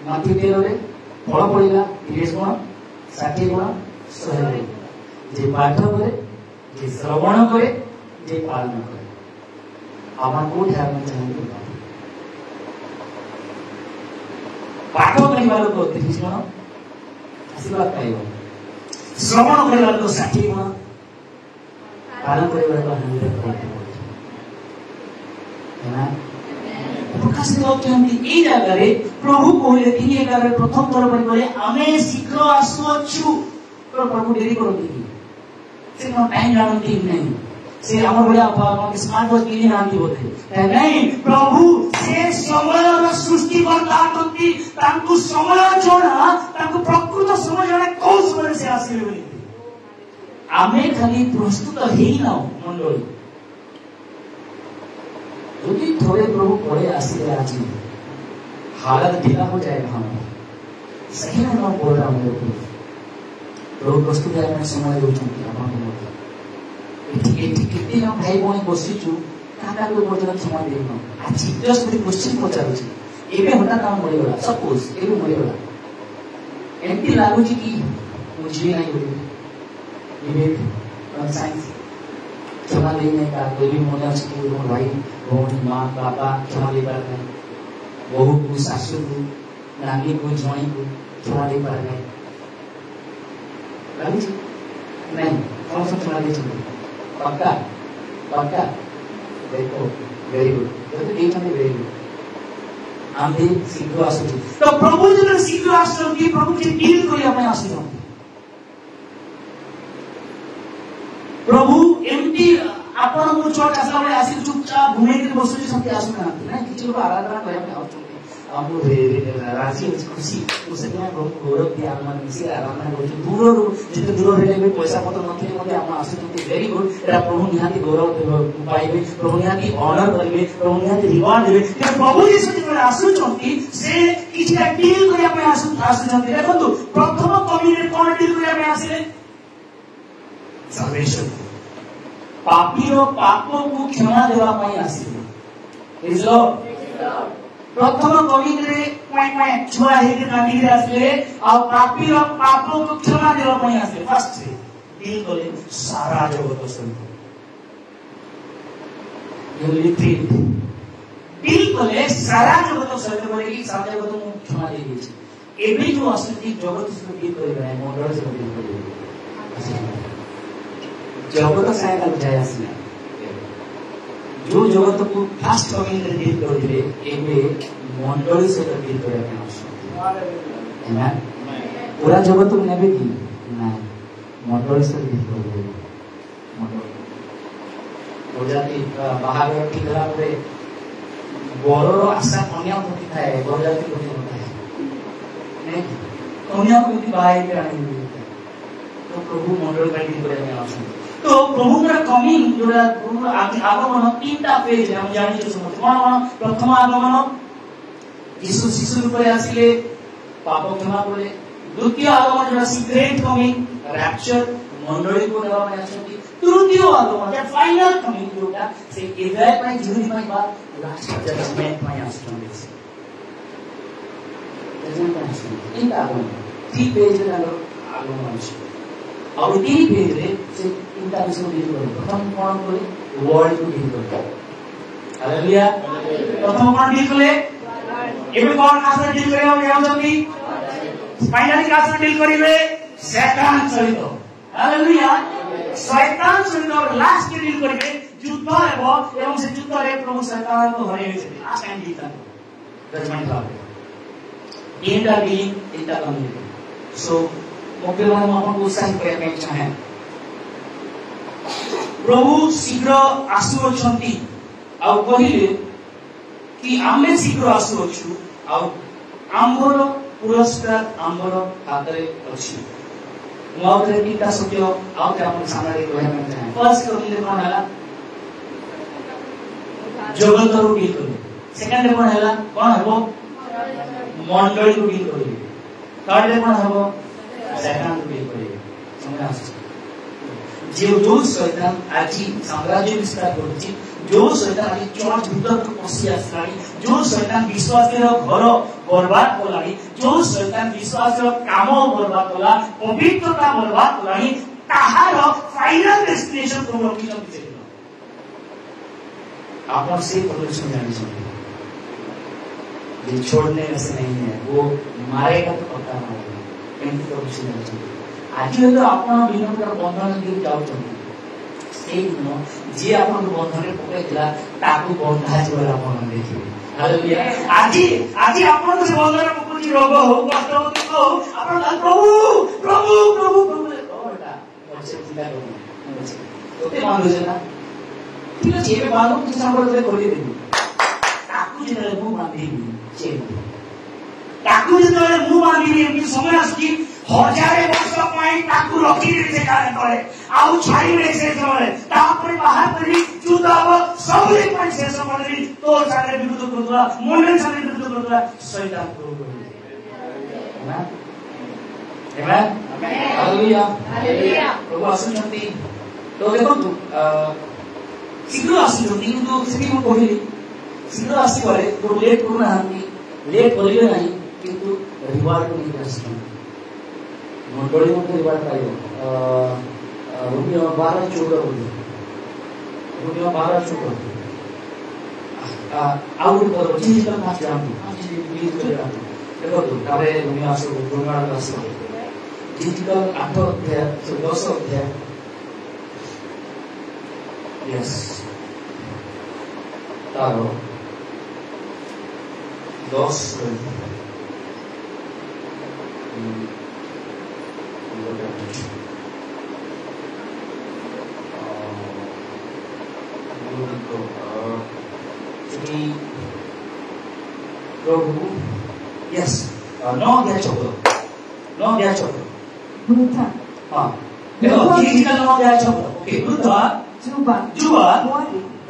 माथि 13 रे फल पड़िला 30 गुण 60 गुण 100 गुण। जे पाठ करे, जे श्रवण करे, जे पालन करे। आपण को ध्यान में चाहिए पाठ करने लोक 30 गुण आशीर्वाद पाइब, श्रवण करने लोक 60 गुण, पालन करने लोक 100 गुण। प्रकाशित वाक्य এই জায়গায় প্রভু কইলে 3:11 প্রথম থর পরি বলে আমি শীঘ্র আসুଛୁ। তো প্রভু দেরি করନ୍ତି কি? ସେ কোন টাইম জানନ୍ତି ନାହିଁ। ସେ ଆମ ଭଳିଆ ସ୍ମାର୍ଟ ୱାଚ୍ କିଣି ନାହାନ୍ତି ବୋଧେ, ନାହିଁ। ପ୍ରଭୁ ସେ ସମୟର ସୃଷ୍ଟିକର୍ତ୍ତା ଅଟନ୍ତି, ତାଙ୍କୁ ସମୟ ଜଣା, ତାଙ୍କୁ ପ୍ରକୃତ ସମୟ ଜଣା କୋଉ ସମୟରେ ସେ ଆସିବେ ବୋଲି। ଆମେ ଖାଲି ପ୍ରସ୍ତୁତ ହେଇନାଉ ମଣ୍ଡଳୀ। यदि थोड़े प्रभु पड़े आशीर्वाद आज हालत ढीला हो जाएगा हमारा। सही में मैं बोल रहा हूँ मेरे को प्रभु प्रस्तुत है समय देउछंती कितने हम भाई भाई बसीचु काका को पर्यटन समय देना आज जस्ट गोटे क्वेश्चन पचारुछि एबे हटा काम मरि गला सपोज एबे मरि गला एमती लागुछि कि बुझी नहीं होई एबे साइंस क्षमा देने का कोई भी मन अच्छे कि भाई भौणी माँ बापा क्षमा दे पार नहीं, बहू को सासू को नानी को ज्वाई को क्षमा दे पार नहीं नहीं कौन सा क्षमा दे सकते पक्का पक्का देखो वेरी गुड वेरी गुड आम शीघ्र आसुची तो प्रभु जो शीघ्र आसुची प्रभु के डील करिया ପାଇଁ आसुଛନ୍ତି प्रभु एमती आपण मु चर्च आसला बेले आसी चुपचाप घुमे के बसुची समती आसु ना ना किछि लोक आराधना करे पे आउछन्ती हमु राजी खुशी उसने प्रभु गौरव दिया हम मिसी आराधना करछु दूर जते दूर हेले भी पैसा पत्र नथिले मते आपण आसुछन्ती वेरी गुड एरा प्रभु निहाती गौरव पाइबे प्रभु निहाती ऑनर करिवे प्रभु निहाती रिवार्ड देबे कि प्रभु यीशु जे आसुछन्ती से किछि डील करिया पे आसुछन्ती देखंतु प्रथम कम्युनिटी कोन डील करिया पे आसिले salvation पापीर पाप को क्षमा देवा पाई आसीले इज लॉर्ड प्रथम कवितरे छुआ हेके कांदी रे आसीले आ पापीर पाप को क्षमा देवा पाई आसीले फर्स्ट से डील करे सारा जगत सहित यू रिपीट डील करे सारा जगत सहित बोले कि सारा जगत को क्षमा दे दी एबे जो असली जगत से डील करे मंडल से डील करे जगत सायदा बुझाया आसला जो जगत को फास्ट कमिंग रे डील करथिले एबे मंडल से डील करे के आवश्यक है पूरा जगत को नेबे की ना मंडल से डील करे मंडल बोजाती बाहर ठिकला रे बड़र आशा कन्या होती थाए बोजाती कोठी होता है ने कन्या को भी बाहर के आनी तो प्रभु मंडल का डील करे के आवश्यक तो प्रभु का कमिंग जोड़ा आगमन तीनटा फेज हम जानि जे समझ कोन प्रथम आगमन यीशु शिशु रूप रे आसिले पाप क्षमा करे द्वितीय आगमन जोड़ा सीक्रेट कमिंग रैप्चर मंडली को नेवा में आछंती तृतीय आगमन दैट फाइनल कमिंग जोड़ा से इजराइल में जीवन में बात लास्ट जजमेंट में आछंती तीन आगमन थ्री पेज रे आगमन अछि और तीन पेज रे से तीनटा विषय डील करे प्रथम कोन करे वर्ल्ड को डील करे हालेलुया प्रथम कोन डील करे एबे कोन कासे डील करे हम जाउछथि फाइनली कासे डील करिवे शैतान सहित हालेलुया शैतान सहित लास्ट के डील करिवे युद्ध हेबो एवं से युद्ध रे प्रभु शैतान को हराइबे छै आ टाइम डील जजमेंट होबे तीनटा डील तीनटा कम्युनिटी सो ओके हम आपन को उत्साहित करे के चाहे प्रभु शीघ्र आसुअछंती आ कहिले कि आमे शीघ्र आसुअछु आ आम्बर पुरस्कार आम्बर हातरे अछि मोरे कीटा सत्य आ आपन सामने कहै में चाहे फर्स्ट कहिले कोन हला जगत रो डील करे सेकंड कोन हला कोन हबो मंडली रो डील करे थर्ड कोन हबो शैतान को डील करे समझ जो शैतान आज साम्राज्य विस्तार करछि जो शैतान आज चर्च भीतर को पसी आसलानी जो शैतान विश्वास रो घर बर्बाद कोलानी जो शैतान विश्वास रो काम बर्बाद कोला पवित्रता बर्बाद कोलानी ताहार फाइनल डेस्टिनेशन को लोकेशन छै आपन से परमेश्वर जानि छै ये छोड़ने से नहीं है वो मारेगा तो पक्का मारेगा एंटी परमेश्वर जानि छै आज तो आपण विनोद बंधन दिउ जाउछन्ती सेई दिन जे आपण बंधन पकैला ताकू बंधा जोर आपण देखिबे हालेलुया आज आपण से बंधन पकछि रोग हो कष्ट हो दुख हो आपण प्रभु प्रभु प्रभु प्रभु ओटा बसे चिंता करू तोते मानु जे ना ठीक अछि एबे मानु कि संबंध रे कोली देबी ताकू जे मु बांधिबी जे ताकू जे मु बांधिबी एमि समय आसी हजारे वर्ष पाई ताकू रखी दे से कारण करे आउ छाई रे से समय तापरे बाहर करी जुदाव सबरे पाई से समय तो सारे विरुद्ध करदला मोने सारे विरुद्ध करदला शैतान को ना आमेन हालेलुया हालेलुया प्रभु आसुछंती तो देखो शीघ्र आसुछंती किंतु सेठी को कहिली शीघ्र आसी पारे तो लेट करू ना लेट करिवे नाही किंतु रिवार्ड को नहीं आसुछंती मंडली मध्ये रिवार्ड पाइबो रुपया 12-14 रुपया 12-14 आउट करो डिजिटल मास जाम डिजिटल जाम देखो तो तारे दुनिया से गुणगान दास डिजिटल 8 अध्याय से 10 अध्याय यस तारो 10 10 प्रभु यस 9 अध्याय 14 9 अध्याय 14 वृद्धा हां देखो ठीक है 9 अध्याय 14 ओके वृद्धा जुवा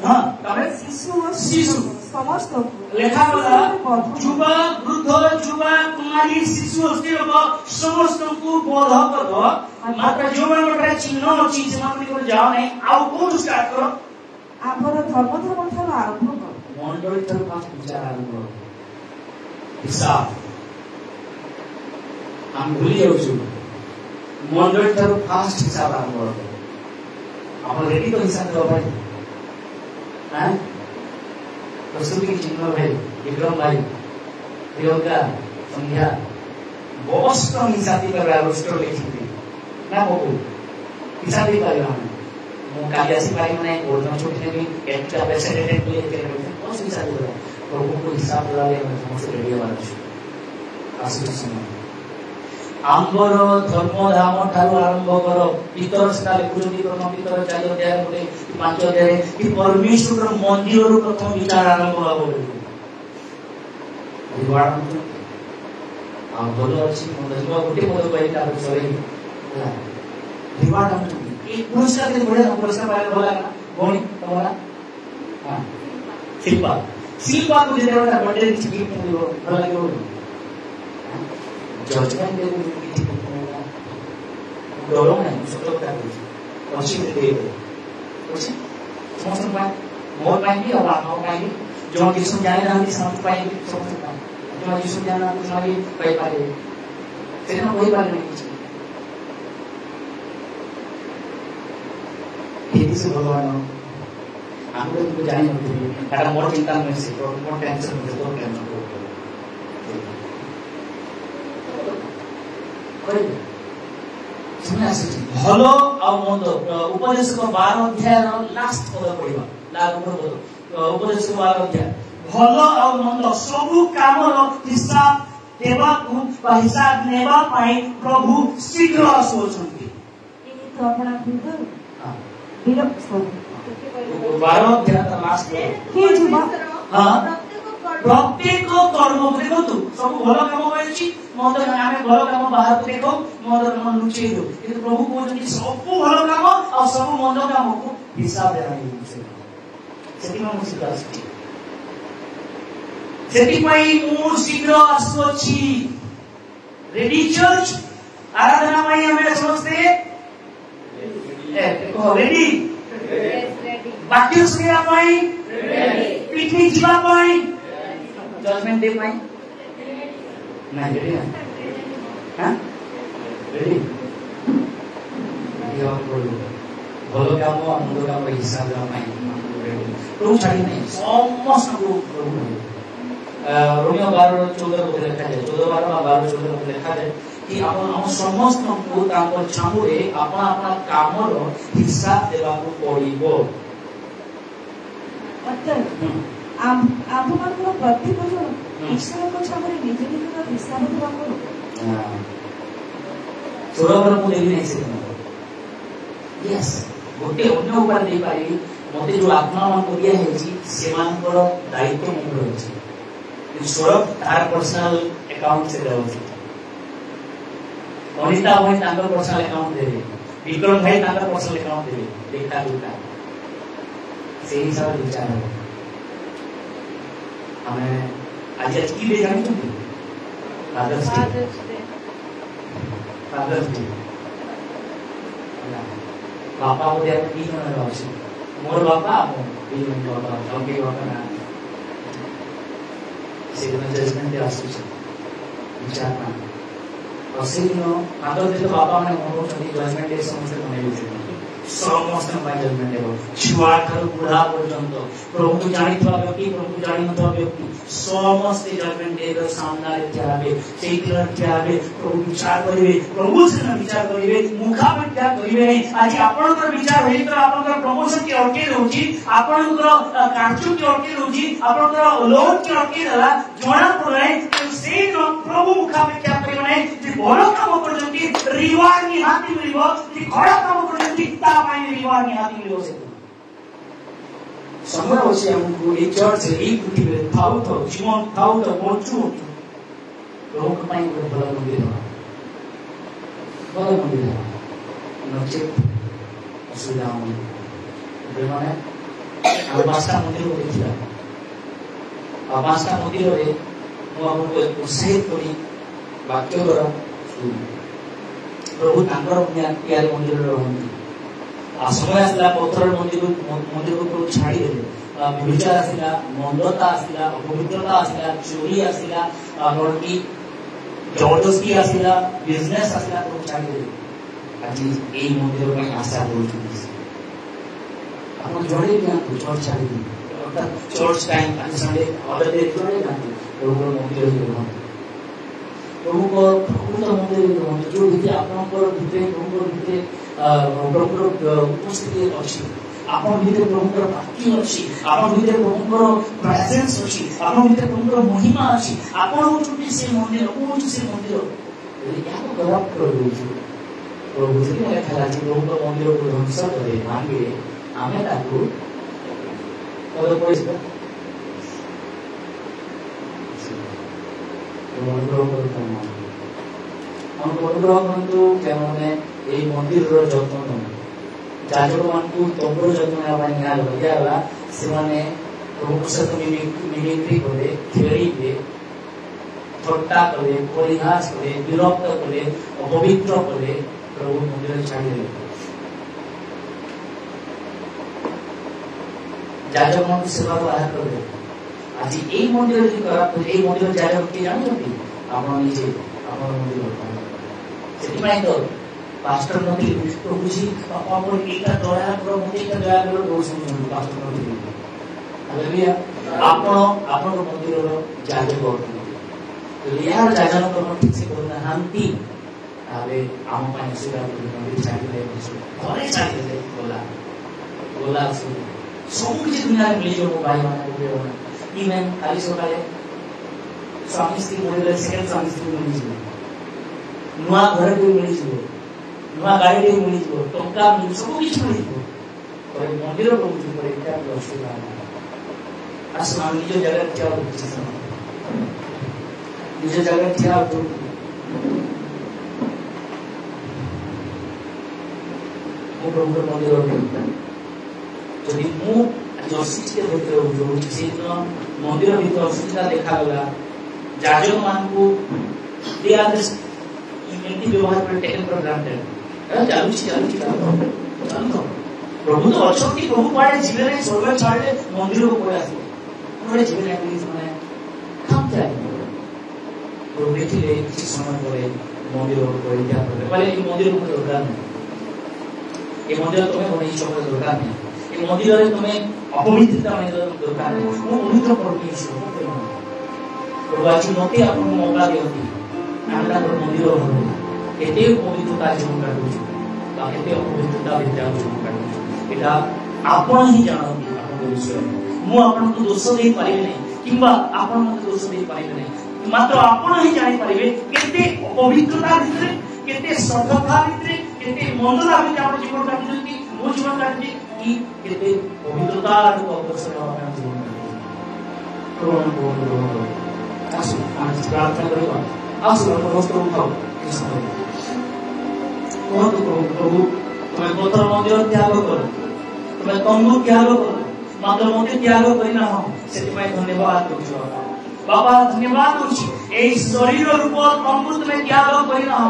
हां तबे शिशु समस्त लेखा गला जुवा वृद्ध जुवा कुमारी शिशु अस्थिर समस्त को बोध करो मात्र जोवन गोटे चिन्ह अछि सेमान को जाओ नहीं आउ कोन स्टार्ट करो आपर धर्म ठार आरंभ करो मंडली तर पास विचार आरंभ करो हिसाब हम भूली जाउछु मंडली तर फास्ट हिसाब आरंभ करो आपण रेडी तो हिसाब दो भाई हैं प्रस्तुति की चिन्ह भाई विक्रम भाई प्रियंका संध्या बॉस्ट हिसाब कर रोस्टर लिखी ना बाबू हिसाब दी पाइबा मु काली आसी पाइ माने ओरना छोटे भी एक्स्ट्रा प्रेसिडेंट ले के बहुत हिसाब दे प्रभु को हिसाब दला ले समस्त रेडी वाला छु आसु समय आंबर धर्म धाम ठारू आरंभ करो भीतर सेटा लिखुଛନ୍ତି प्रथम भीतर 4 अध्याय गोटे 5 अध्याय कि परमेश्वर मंदिर रो प्रथम विचार आरंभ होबो रिवार्ड आ बोलो अछि मंदिर गोटे पद कहि तार सरे रिवार्ड हम एक पुरस्कार के बड़े पुरस्कार पाए भला ना गोणी तमरा हां शिल्पा को जे देवता बर्थडे की गिफ्ट मिलो भला लागो जजमेंट दे किछि डरो नहीं सतो का अछि दे अछि समस्त पाए मोर पाए भी और आप पाए भी जो किछु जाने ना समस्त पाए भी समस्त पाए जो किछु जाने ना सारी पाए पाए सेना कोई बात नहीं किछि ये से भगवान हम लोग को जाने नहीं कारण मोर चिंता में से मोर टेंशन में तो टेंशन को कोई सुना से भलो और मंद उपदेश को 12 अध्याय रो लास्ट पद पढिबा लागू पद उपदेश को 12 अध्याय भलो और मंद सब काम रो हिसाब देवा को हिसाब नेबा पाई प्रभु शीघ्र आसुछंती इनी तो अपना भीतर हां विरक्त 12 अध्याय का लास्ट हे जुबा हां प्रत्येक कर्म देखो सब भलो काम होइछि मद आमे भलो काम बाहर देखो मद काम लुचै दो किंतु प्रभु कहउछन सब भलो काम और सब मंद काम को हिसाब देना है सेति में मुसी आसी सेति पई मु शीघ्र आसुछि रेडी चर्च आराधना में हमें समझते देखो रेडी बाकी सुनिया पाई पिकनिक जीवा पाई जजमेंट डे पाई नहीं रेडी हां रेडी ये और बोलो भलो काम मंद काम हिसाब देना पाई प्रभु छाड़ी नहीं समस्त को प्रभु रोमियो 12:14 को लिखा है 12:14 को लिखा है कि हम समस्त को तांको छामुरे अपना अपना कामर हिसाब देबा को पड़िबो अतः आम प्रत्येक जन ईश्वर को छामुरे निज निज हिसाब देबा को छोड़बर को देबी नहीं से यस गोटे अन्य उपाय दे पारी मते जो आत्मा मन को दिया है जी सेमानकर दायित्व मन रहछि छोड़ तार पर्सनल अकाउंट से रहछि अनिता भाई तांकर पर्सनल अकाउंट देबे विक्रम भाई तांकर पर्सनल अकाउंट देबे देखा दुका से हिसाब विचार हो हमें आज की डे जानि तुम फादर्स डे पापा को दे की न रहछि मोर बापा ई बापा हमके बापा ना से जजमेंट आसुछ विचार ना असीनो आदर दे बाबा ने मोर छथि जजमेंट डे समस्त बनै छै समस्त पाई जजमेंट डे छुआ कर बुढ़ा पर्यंत प्रभु जानिथवा व्यक्ति प्रभु जानिथवा व्यक्ति समस्त जजमेंट डे रो सामने ठियाबे सेही दिन ठियाबे प्रभु विचार करिवे प्रभु से विचार करिवे मुखापेक्षा करिवे नहीं आज आपनकर विचार होई तो आपनकर प्रमोशन के अटके रहउची आपनकर कार्य के अटके रहउची आपनकर लोन के अटके दला जोड़ा पड़े से प्रभु मुखापेक्षा करिवे नहीं जे भलो काम करजंती रिवार्ड नि हाथी मिलिबो जे खराब काम करजंती ता पाई रिवार्ड नि हाथी मिलिबो से समय अच्छे आमको ये चर्च ये पृथ्वी थाऊ थाऊ जीवन थाऊ थाऊ बचु प्रभु भल मंदिर भल मंदिर नचेत असुविधा मैंने पांचटा मंदिर को देखा पांचटा मंदिर मुझे उत्साहित करी वाक्य द्वारा प्रभु तैयारी मंदिर रही समय आसला पत्थर मंदिर को प्रभु छाड़ी देले व्यभिचार आसला मंदता आसला अपवित्रता आसला चोरी आसला कि जबरदस्ती आसला बिजनेस आसला प्रभु छाड़ी देले आज ये मंदिर में आशा करूँ आप जोड़े चर्च छाड़ी दी अर्थात चर्च टाइम संडे ऑर्डर दे जोड़े प्रभु मंदिर प्रभु को प्रकृत मंदिर जो भितर आपणकर भितर प्रभुर भितर प्रभुर उपस्थिति अच्छी आप प्रभुर भक्ति अच्छी आप प्रभुर प्रेजेंस अच्छी आप प्रभुर महिमा अच्छी आप से मंदिर से मंदिर या गौरव कर प्रभु जी लिखा प्रभु मंदिर को ध्वंस करे भांगे आम अनुग्रह करतु मैंने यही मंदिर जत्न जाजक मान तंबुर जत्न दिगला से प्रभु सहित मिमिक्री कले खेलिए थट्टा कले परिहास कले विरक्त कले अपवित्र कले प्रभु मंदिर छाड़देले जाजक मान सेवा को आहार कर आज यही मंदिर मंदिर जाजक किए जानते आप निजे आप मंदिर तो पास्टर नदी प्रभु जी एटा दया करो एटा दया करो बोलछन पास्टर नदी हालेलुया आपण मंदिर रो जाजक तो यार जाजन को ठीक से करना हांती आबे आम पानी से मंदिर छाड़ी दे घरे छाड़ी दे गोला सब किसी दुनिया में मिली जो भाई माने इवेन काली सकाले स्वामी स्त्री मरिले सेकेंड स्वामी स्त्री मिली नुआ घर भी मिली नुआ गाड़ी भी मिली टंका मिली सब किसी मिली मंदिर पहुंची पर क्या असुविधा आस निज जगह क्या निज जगह क्या प्रभु मंदिर जदि मुझे मंदिर भर असुविधा देखागला जाजक मान को व्यवहार टेकन फॉर ग्रांटेड प्रभु तो अच्छा प्रभु पड़े जीवन में स्वर्ग छाड़े मंदिर को पड़े आस जीवन माने काम जाए प्रभु देखिले किसी समय पर मंदिर को परित्याग कर मंदिर को दरकार नहीं ये मंदिर तुम्हें बड़ी चौक दरकार नहीं ये मंदिर तुम्हें अपवित्रता में दरकार नहीं वो पवित्र परमेश्वर प्रभु आज मते आपको मौका दियंती आमला मंदिर केते पवित्रता जीवन काटू केते अपवित्रता विद्या जीवन काटू एटा आपण ही जानती आपन विषय मु आपन को दोष दे पारिबे नहीं किबा आपन मते दोष दे पारिबे नहीं मात्र आपण ही जानि पारिबे केते अपवित्रता भितरे केते सदता भितरे केते मंदता भितरे आपण जीवन काटुती मो जीवन काटुती कि केते पवित्रता को अवसर आपण जीवन काटुती आसु आज प्रार्थना करिबा आसु नमस्कार उठाओ प्रभु तुम्हें पत्थर मंदिर त्याग कर तुम्हें तंबू त्याग कर मात्र मंदिर त्याग करना से धन्यवाद करुछु बाबा धन्यवाद करुछु ए शरीर रूप तंबू तुम्हें त्याग करना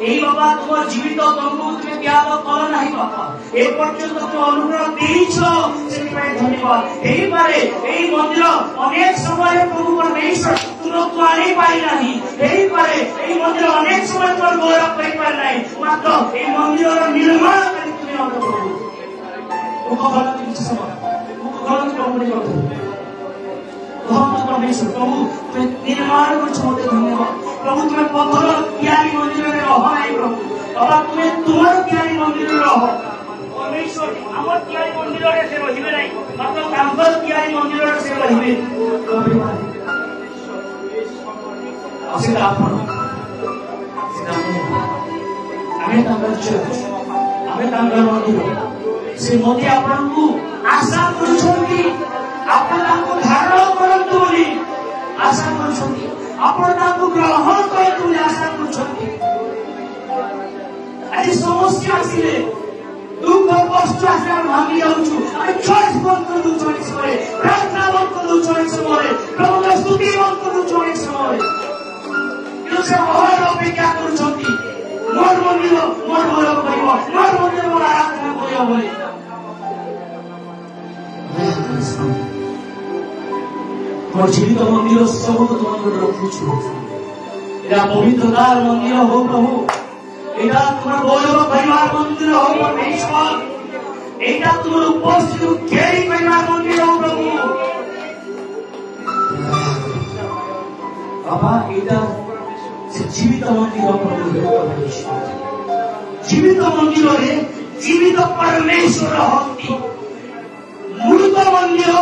এই বাবা তোমার জীবিত তম্বু তুমি ত্যাগ করো নাই বাবা এই পর্যন্ত তুমি অনুগ্রহ দিয়েছো সেটাই ধন্যবাদ এইবারে এই মন্দির অনেক সময় প্রভু পরমেশ্বর তুরন্ত আনি পাই নাই এইবারে এই মন্দির অনেক সময় তোমার গৌরব পাই পাই নাই মাত্র এই মন্দিরের নির্মাণ করে তুমি আমাদের প্রভু উপকরণ কিছু সময় উপকরণ প্রভু করতে परमेश्वर प्रभु तुम्हें निर्माण करते धन्यवाद प्रभु तुम्हें पत्थर त्यागी मंदिर में रह नहीं प्रभु बाबा तुम्हें तुम्हार त्यागी मंदिर में रह परमेश्वर आमर त्यागी मंदिर से रहिबे नहीं मात्र तांबर त्यागी मंदिर से रहिबे असेला आपण सेटा आमे तांबर चर्च आमे तांबर मंदिर से मोदी आपण को आशा करुछंती आपण तांको धारण करंतु बोली आशा करुछंती आपण तांको ग्रहण करंतु बोली आशा करुछंती आज समस्या आसिले दुख कष्ट आसिले भांगी जाउछु आमे चॉइस बंद कर दउ चॉइस समय प्रार्थना बंद कर दउ चॉइस समय प्रभु का स्तुति बंद कर दउ चॉइस समय किलो से और अपेक्षा करुछंती मोर मंदिर मोर घर करिव मोर मंदिर मोर आराधना करिव बोली मोर जीवित मंदिर सब तो तुम रखुछु एरा पवित्रतार मंदिर हो प्रभु एटा तुम्हार गौरव परिवार मंदिर हो परमेश्वर एटा तुम्हार उपस्थित केरी परिवार मंदिर हो प्रभु बाबा एटा जीवित मंदिर हो प्रभु परमेश्वर जीवित मंदिर रे जीवित परमेश्वर हस्ती मृत मंदिर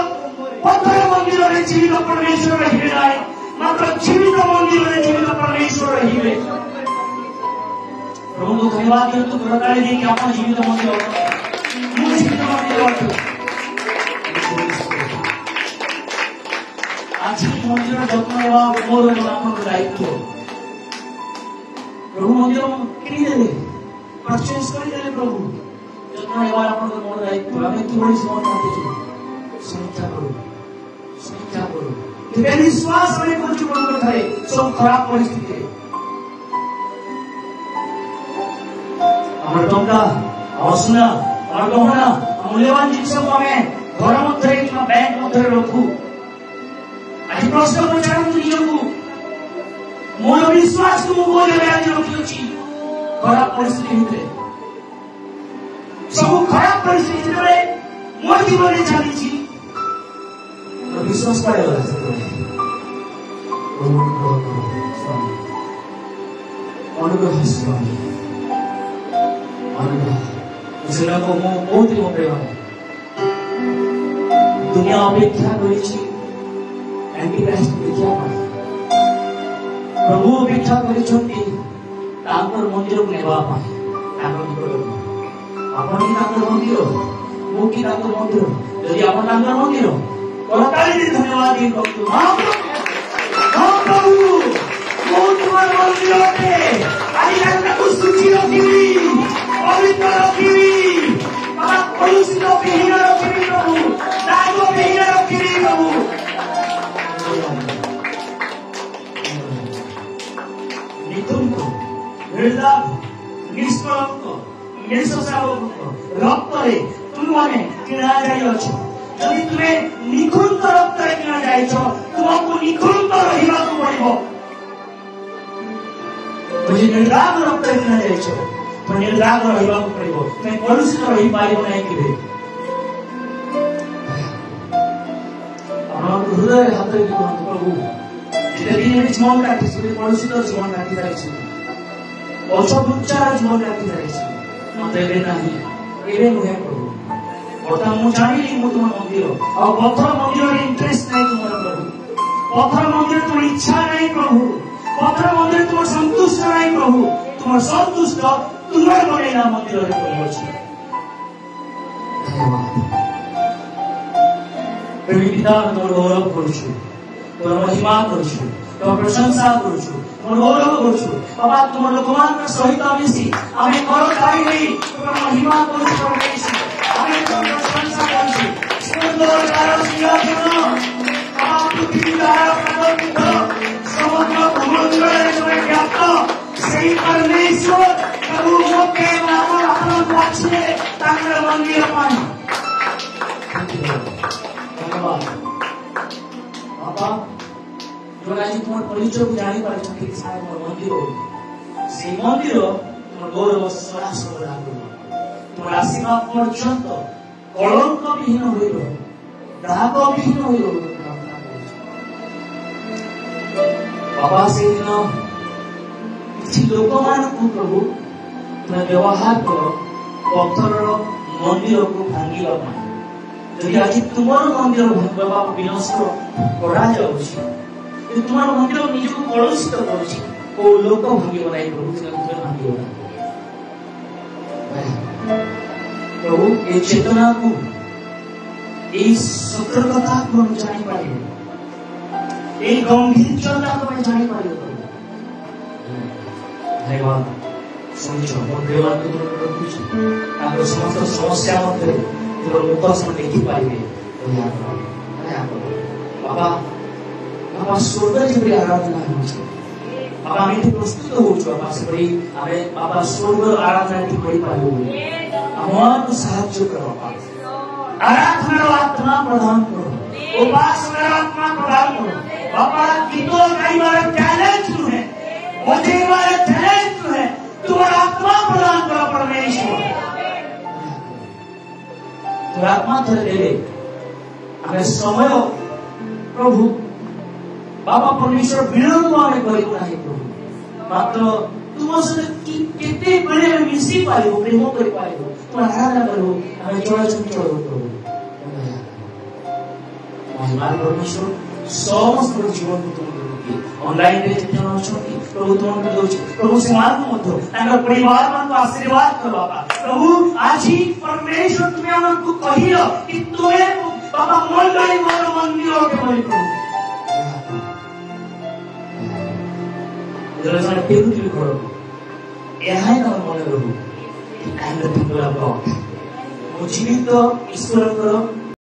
पत्थर मंदिर रे जीवित परमेश्वर रहिबे नाही मात्र जीवित मंदिर रे जीवित परमेश्वर रहिबे प्रभु धन्यवाद दियंतु प्रकारे दे कि आपण जीवित मंदिर मु जीवित मंदिर आज मंदिर जत्न नेबा मोर आपण दायित्व प्रभु मंदिर किनी देले परचेस करि देले प्रभु जत्न नेबा आपण मोर दायित्व आमे किबोली समर्पण करछु समीक्षा करो तेरे विश्वास में कुछ बंद करे सब खराब परिस्थिति हमर टंका असुना हमर गहना मूल्यवान जिनिस को हमें घर मध्य कि बैंक मध्य रखू आज प्रश्न पचारू निजकू मोर विश्वास को बोले आज रखी खराब परिस्थिति भितर सब खराब परिस्थिति रे मोर जीवन चली विश्वास करेगा अनुग्रह स्वामी अनुग्रह इसलिए को मो बहुत ही प्रेम दुनिया अपेक्षा करिछि एंटी क्राइस्ट अपेक्षा प्रभु अपेक्षा करिछंती तांकर मंदिर को नेबा पाए तांकर निकट आपण ही तांकर मंदिर मो की तांकर मंदिर यदि आपण तांकर मंदिर करताली धन्यवाद दी प्रभु हां प्रभु वो तुम्हारे मंदिर पे आज का कुछ सूची रखी पवित्र रखी बाबा कलुषित विहीन रखी प्रभु दाग विहीन रखी प्रभु निकुंभ निर्दाग निष्कलंक निष्कलंक रक्त रे तुम माने किना जाई अछि यदि तुम्हें निखुंत रक्त किना जाइछ तुमको निखुंत रहिबा को पड़िबो तुझे निर्दाग रक्त किना जाइछ तो निर्दाग रहिबा को पड़िबो तुम कलुषित रहि पाइबो नै केबे हमर हृदय हाथ रे प्रभु यदि ने जीवन काटी से कलुषित जीवन काटी जाइछ अशुभचार जीवन काटी जाइछ मते रे नाही एबे नुहे प्रभु बता मु जानिली मु तुम मंदिर आ पत्थर मंदिर रे इंटरेस्ट नै तुमर प्रभु पत्थर मंदिर तुम इच्छा नै प्रभु पत्थर मंदिर तुम संतुष्ट नै प्रभु तुम संतुष्ट तुमर बनेला मंदिर रे प्रभु अछि धन्यवाद प्रभु पिता तोर गौरव करूछु तोर महिमा करूछु तोर प्रशंसा करूछु तोर गौरव करूछु बाबा तुम लोकमान सहित मिसी आमे कर ताई नै तोर महिमा करूछु परमेश्वर आमे तोर प्रशंसा करूछु सुंदर कारण सिंहासन आप पृथ्वी द्वारा प्रकटित समग्र भूमंडल में व्याप्त सही परमेश्वर प्रभु मोके नाम आपन पाछे ताकर मंदिर पाई धन्यवाद बाबा जो आज तुम परिचय को जानी पारे छथि सारे मंदिर से मंदिर तुम गौरव सदा सदा तुम आशीर्वाद पर्यंत कलंक विहीन होइल दाग विहीन होइल बाबा से दिन किसी लोक मान को प्रभु तुम व्यवहार कर पत्थर मंदिर को भांगिला यदि आज तुम मंदिर भांगवा विनष्ट करा जाउछि तुम्हारा मंदिर निज को कलुषित करुछि ओ लोक भांगी बनाई प्रभु से भांगी बना प्रभु ये चेतना को এই ସତର୍କତା को जानी पारिबे এই गंभीरता को जानी पारिबे धन्यवाद सुनिछ म देवान को रखुछ ताको समस्त समस्या मध्ये तोर उत्तर देखि पारिबे बाबा बाबा स्वर्ग जिबे आराधना होछ बाबा हामी प्रस्तुत होछ बाबा सेपरि हामी बाबा स्वर्ग आराधना ति करि पारिबो हमको साहाय्य करो बाबा आराधना आत्मा प्रदान करो उपासना आत्मा प्रदान करो बाबा गीतों गाइबार टैलेंट है बजेबार टैलेंट है तुम्हारा आत्मा प्रदान करो परमेश्वर तुम्हारा आत्मा धरे हमें समय प्रभु बाबा परमेश्वर विरोध में करिबो नाही प्रभु मात्र तुम सहित केते बड़े मिसी पारिबो प्रेम करि पारिबो तुम आराधना करो हमें चोरा चुप चोरो प्रभु हमारे परमेश्वर समस्त जीवन को तुम देबो ऑनलाइन रे जन अछंती प्रभु तुम को दो प्रभु से मार्ग मत तांका परिवार मन को आशीर्वाद करो बाबा प्रभु आज ही परमेश्वर तुम्हें हमको कहियो कि तुम्हें बाबा मंडली मोर मंदिर के बोली प्रभु जरा पेरू की करो यह है मन प्रभु कि कांड तुम गॉड जीवित ईश्वर करो